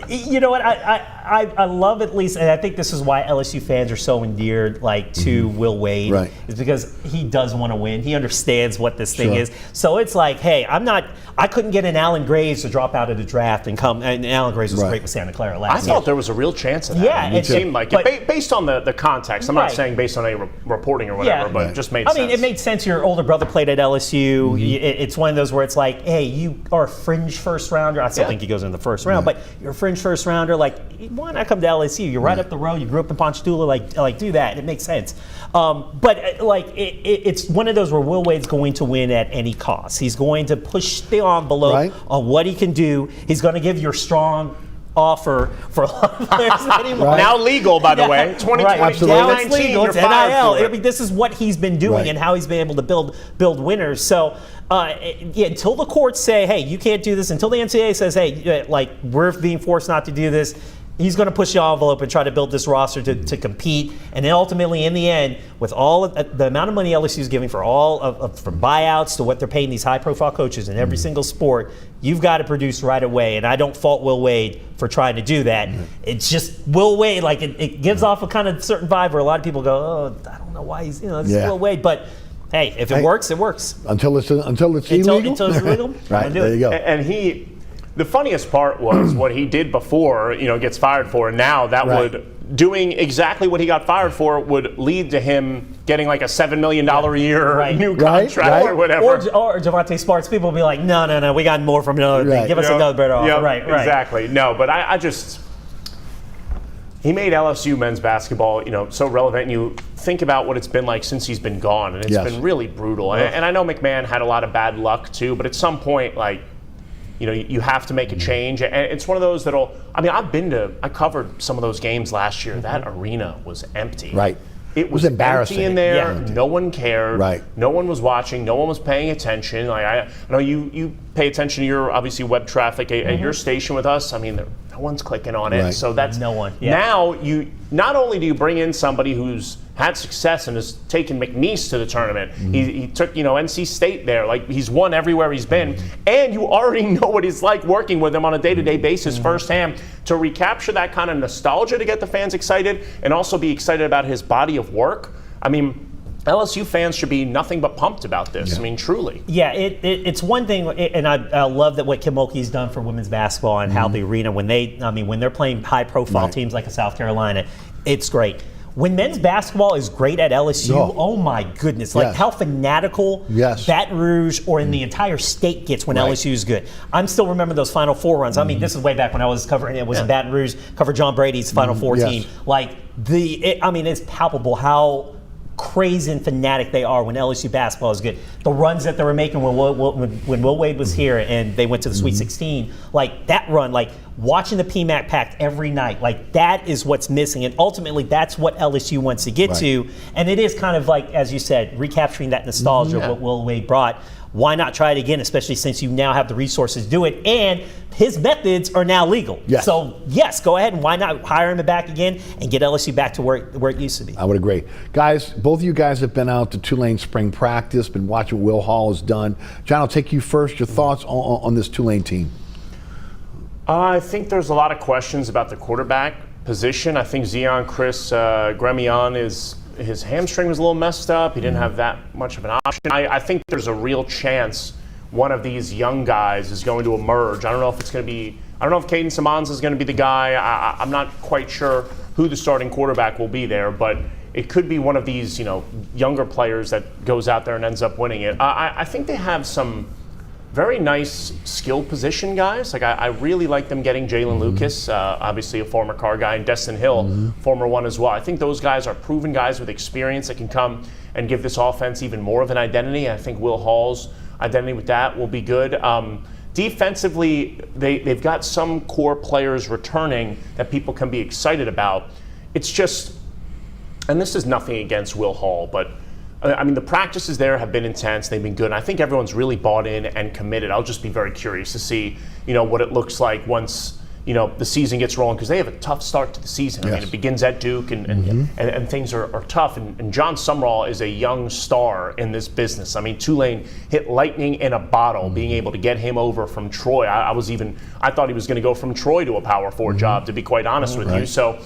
You know what? I love at least, and I think this is why LSU fans are so endeared to Will Wade, is because he does want to win. He understands what this thing is. So it's hey, I couldn't get an Alan Graves to drop out of the draft and come, and Alan Graves was great with Santa Clara last year. I thought there was a real chance of that. Yeah, it seemed like it. Based on the context. I'm not saying based on any reporting or whatever, but it just made sense. I mean, it made sense. Your older brother played at LSU. It's one of those where it's hey, you are a fringe first rounder. I still think he goes in the first first round, but you're a fringe first rounder. Like, why not come to LSU? You're right up the road. You grew up in Ponchatoula. Like do that. It makes sense. It's one of those where Will Wade's going to win at any cost. He's going to push the envelope on what he can do. He's going to give you a strong offer for a lot of players anymore. Now legal, by the way. 2020, Now it's legal. It's NIL. I mean, this is what he's been doing and how he's been able to build winners. So, until the courts say, hey, you can't do this, until the NCAA says, hey, we're being forced not to do this, he's going to push the envelope and try to build this roster to compete. And then ultimately, in the end, with all of the amount of money LSU is giving for from buyouts to what they're paying these high-profile coaches in every single sport, you've got to produce right away. And I don't fault Will Wade for trying to do that. It's just Will Wade, it gives off a kind of certain vibe where a lot of people go, oh, I don't know why he's, this is Will Wade. But hey, if it works, it works. Until it's illegal? Until it's illegal. Right, there you go. And the funniest part was what he did before, gets fired for. And now doing exactly what he got fired for would lead to him getting like a $7 million a year new contract or whatever. Or Javonte Sparks, people will be like, no, we got more from another thing. Give us another better offer. Right. Exactly. No, but he made LSU men's basketball, so relevant. And you think about what it's been like since he's been gone, and it's been really brutal. And I know McMahon had a lot of bad luck too, but at some point, you have to make a change. And it's one of those I covered some of those games last year. That arena was empty. Right. It was embarrassing empty in there. Yeah. No one cared. Right. No one was watching. No one was paying attention. I know you pay attention to your, obviously, web traffic at your station with us. No one's clicking on it. So that's no one. Yeah. Now not only do you bring in somebody who's had success and has taken McNeese to the tournament. He took, NC State there. He's won everywhere he's been. And you already know what he's like working with him on a day-to-day basis firsthand. To recapture that kind of nostalgia to get the fans excited and also be excited about his body of work. LSU fans should be nothing but pumped about this. Truly. Yeah, it's one thing, and I love that what Kim Mulkey's done for women's basketball and how the arena, when they're playing high-profile teams like a South Carolina, it's great. When men's basketball is great at LSU, oh my goodness, how fanatical Baton Rouge or in the entire state gets when LSU is good. I'm still remember those Final Four runs. This is way back when I was covering it. Was in Baton Rouge, covered John Brady's Final Four team. It's palpable how crazy and fanatic they are when LSU basketball is good. The runs that they were making when Will Wade was here and they went to the Sweet 16, that run, watching the PMAC packed every night, that is what's missing. And ultimately, that's what LSU wants to get to. And it is kind of as you said, recapturing that nostalgia of what Will Wade brought. Why not try it again, especially since you now have the resources to do it, and his methods are now legal. Yes. So, yes, go ahead and why not hire him back again and get LSU back to where it used to be. I would agree. Guys, both of you guys have been out to Tulane spring practice, been watching what Will Hall has done. John, I'll take you first. Your thoughts on this Tulane team? I think there's a lot of questions about the quarterback position. I think Zion Chris Gremion his hamstring was a little messed up. He didn't have that much of an option. I think there's a real chance one of these young guys is going to emerge. I don't know if Caden Simmons is going to be the guy. I'm not quite sure who the starting quarterback will be there, but it could be one of these, younger players that goes out there and ends up winning it. I think they have some very nice skill position guys. I really like them getting Jalen Lucas, obviously a former Car guy, and Destin Hill, former one as well. I think those guys are proven guys with experience that can come and give this offense even more of an identity. I think Will Hall's identity with that will be good. Defensively, they've got some core players returning that people can be excited about. It's just, and this is nothing against Will Hall, but the practices there have been intense. They've been good. And I think everyone's really bought in and committed. I'll just be very curious to see, what it looks like once, the season gets rolling, because they have a tough start to the season. It begins at Duke and things are tough. And John Sumrall is a young star in this business. Tulane hit lightning in a bottle, being able to get him over from Troy. I thought he was going to go from Troy to a Power 4 job, to be quite honest with you. So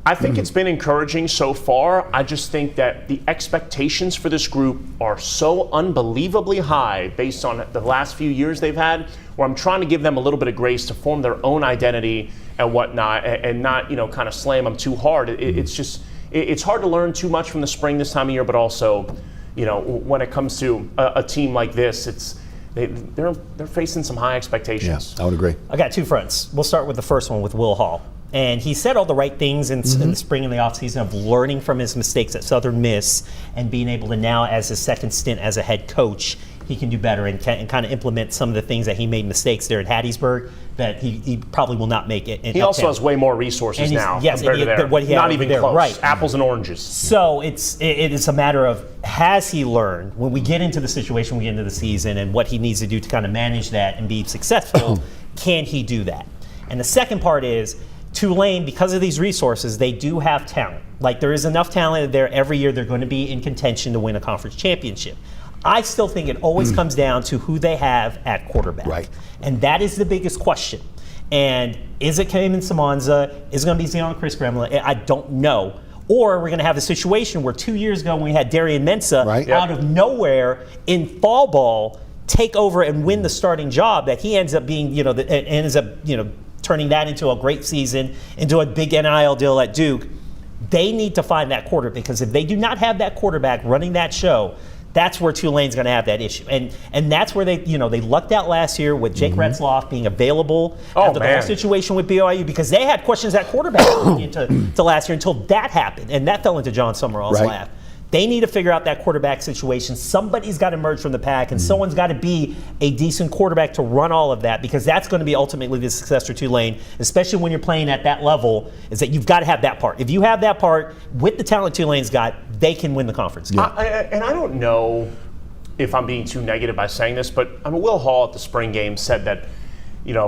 I think it's been encouraging so far. I just think that the expectations for this group are so unbelievably high based on the last few years they've had, where I'm trying to give them a little bit of grace to form their own identity and whatnot, and not, kind of slam them too hard. It's hard to learn too much from the spring this time of year, but also, when it comes to a team like this, they're facing some high expectations. Yeah, I would agree. I got two fronts. We'll start with the first one with Will Hall. And he said all the right things in the spring and the offseason of learning from his mistakes at Southern Miss and being able to now, as his second stint as a head coach, he can do better and kind of implement some of the things that he made mistakes there at Hattiesburg that he probably will not make it. He also has way more resources now compared to there. What he not even there, close. Right. Apples and oranges. So it is a matter of, has he learned when we get into the situation, we get into the season, and what he needs to do to kind of manage that and be successful? Can he do that? And the second part is, Tulane, because of these resources, they do have talent. Like, there is enough talent there every year they're going to be in contention to win a conference championship. I still think it always comes down to who they have at quarterback. Right. And that is the biggest question. And is it Kamen Samanza? Is it going to be Zion Chris Gremlin? I don't know. Or we're going to have a situation where 2 years ago when we had Darian Mensah out of nowhere in fall ball take over and win the starting job, that he ends up being, turning that into a great season, into a big NIL deal at Duke. They need to find that quarterback, because if they do not have that quarterback running that show, that's where Tulane's going to have that issue. And that's where they lucked out last year with Jake Retzloff being available after the whole situation with BYU, because they had questions at quarterback going into last year until that happened, and that fell into John Summerall's lap. They need to figure out that quarterback situation. Somebody's got to emerge from the pack, and someone's got to be a decent quarterback to run all of that, because that's going to be ultimately the success for Tulane, especially when you're playing at that level, is that you've got to have that part. If you have that part with the talent Tulane's got, they can win the conference. And I don't know if I'm being too negative by saying this, but Will Hall at the spring game said that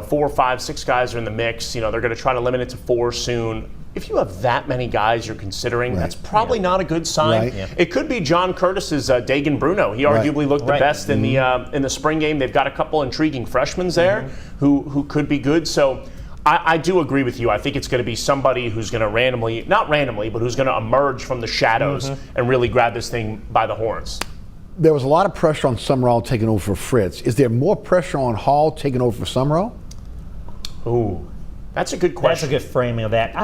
4, 5, 6 guys are in the mix. They're going to try to limit it to 4 soon. If you have that many guys you're considering, that's probably not a good sign. It could be John Curtis's Dagan Bruno. He arguably looked the best in the spring game. They've got a couple intriguing freshmen there who could be good. So I do agree with you. I think it's going to be somebody who's going to not randomly, but who's going to emerge from the shadows and really grab this thing by the horns. There was a lot of pressure on Summerall taking over for Fritz. Is there more pressure on Hall taking over for Summerall? Ooh, that's a good question. That's a good framing of that.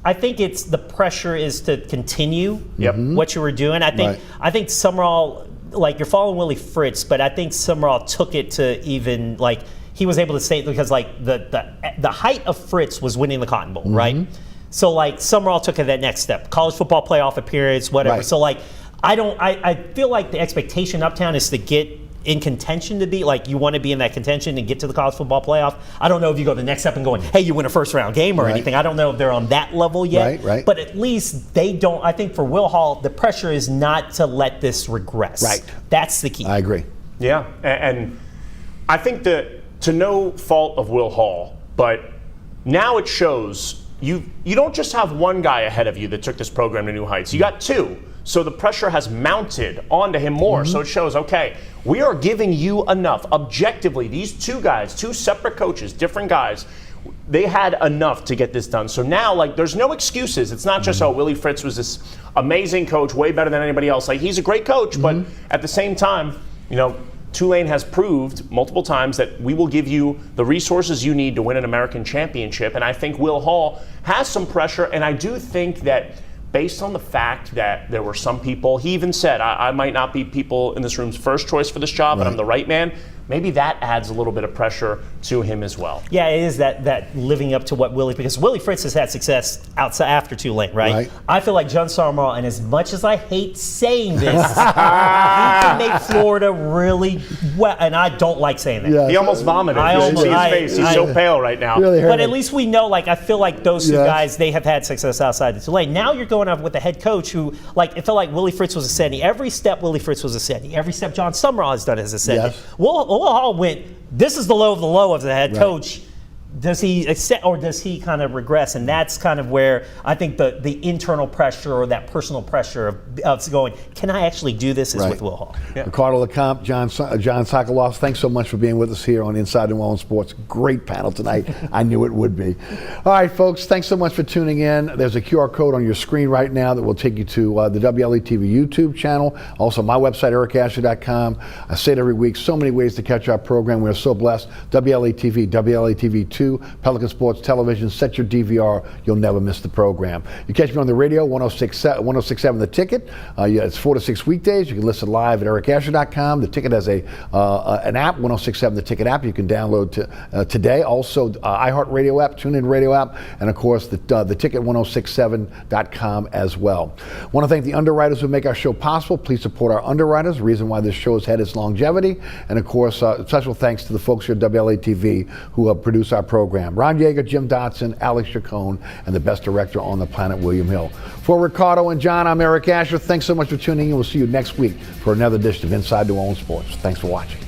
I think it's the pressure is to continue what you were doing. I think Summerall, like, you're following Willie Fritz, but I think Summerall took it to even, like, he was able to say, because like the height of Fritz was winning the Cotton Bowl, right? So like Summerall took it that next step, college football playoff appearance, whatever. So like I feel like the expectation uptown is to get in contention, to be like, you want to be in that contention and get to the college football playoff. I don't know if you go the next step and going, hey, you win a first round game or anything. I don't know if they're on that level yet. But at least they don't. I think for Will Hall, the pressure is not to let this regress. That's the key. I agree. Yeah, and I think that, to no fault of Will Hall, but now it shows you don't just have one guy ahead of you that took this program to new heights. You got 2. So the pressure has mounted onto him more. So it shows, okay, we are giving you enough. Objectively, these 2 guys, 2 separate coaches, different guys, they had enough to get this done. So now, like, there's no excuses. It's not just, Willie Fritz was this amazing coach, way better than anybody else. Like, he's a great coach, but at the same time, Tulane has proved multiple times that we will give you the resources you need to win an American championship. And I think Will Hall has some pressure, and I do think that based on the fact that there were some people, he even said, I might not be people in this room's first choice for this job, but I'm the right man. Maybe that adds a little bit of pressure to him as well. Yeah, it is that living up to what because Willie Fritz has had success outside after Tulane, right? I feel like John Summerall, and as much as I hate saying this, he can make Florida really well, and I don't like saying that. Yeah, he almost vomited. You see his face. He's so pale right now. Really but at least we know, like, I feel like those 2 guys, they have had success outside of Tulane. Now you're going up with a head coach who, like, it felt like Willie Fritz was ascending. Every step Willie Fritz was ascending. Every step John Summerall has done is ascending. Will Hall went, this is the low of the low of the head coach. Does he accept, or does he kind of regress? And that's kind of where I think the internal pressure, or that personal pressure of going, can I actually do this, is with Will Hall. Ricardo LeCompte, John Sokoloff, thanks so much for being with us here on Inside New Orleans Sports. Great panel tonight. I knew it would be. All right, folks, thanks so much for tuning in. There's a QR code on your screen right now that will take you to the WLAE-TV YouTube channel. Also, my website, ericasher.com. I say it every week, so many ways to catch our program. We are so blessed. WLAE-TV, WLAE-TV 2, to Pelican Sports Television. Set your DVR. You'll never miss the program. You catch me on the radio, 106.7 The Ticket. It's 4 to 6 weekdays. You can listen live at ericasher.com. The Ticket has an app, 106.7 The Ticket app. You can download today. Also, iHeartRadio app, TuneIn Radio app, and of course the Ticket 1067.com as well. I want to thank the underwriters who make our show possible. Please support our underwriters. The reason why this show has had its longevity. And of course, special thanks to the folks here at WLAE-TV who produce our program. Ron Yeager, Jim Dotson, Alex Chacon, and the best director on the planet, William Hill. For Ricardo and John, I'm Eric Asher. Thanks so much for tuning in. We'll see you next week for another edition of Inside New Orleans Sports. Thanks for watching.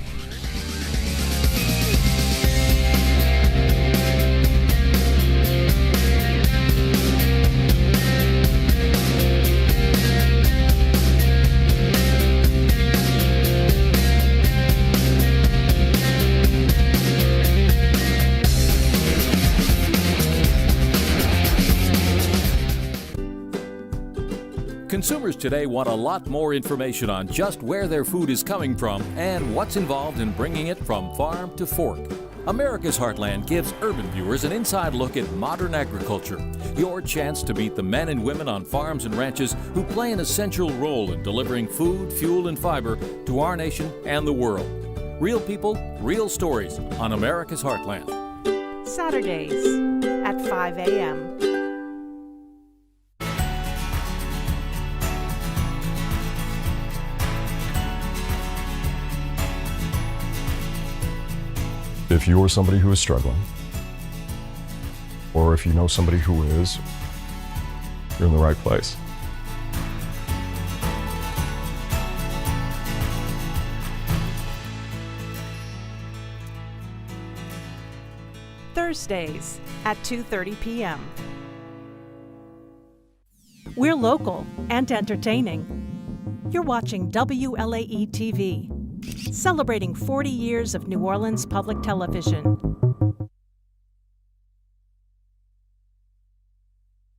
Consumers today want a lot more information on just where their food is coming from and what's involved in bringing it from farm to fork. America's Heartland gives urban viewers an inside look at modern agriculture, your chance to meet the men and women on farms and ranches who play an essential role in delivering food, fuel, and fiber to our nation and the world. Real people, real stories on America's Heartland. Saturdays at 5 a.m. If you are somebody who is struggling, or if you know somebody who is, you're in the right place. Thursdays at 2:30 p.m. We're local and entertaining. You're watching WLAE-TV, celebrating 40 years of New Orleans public television.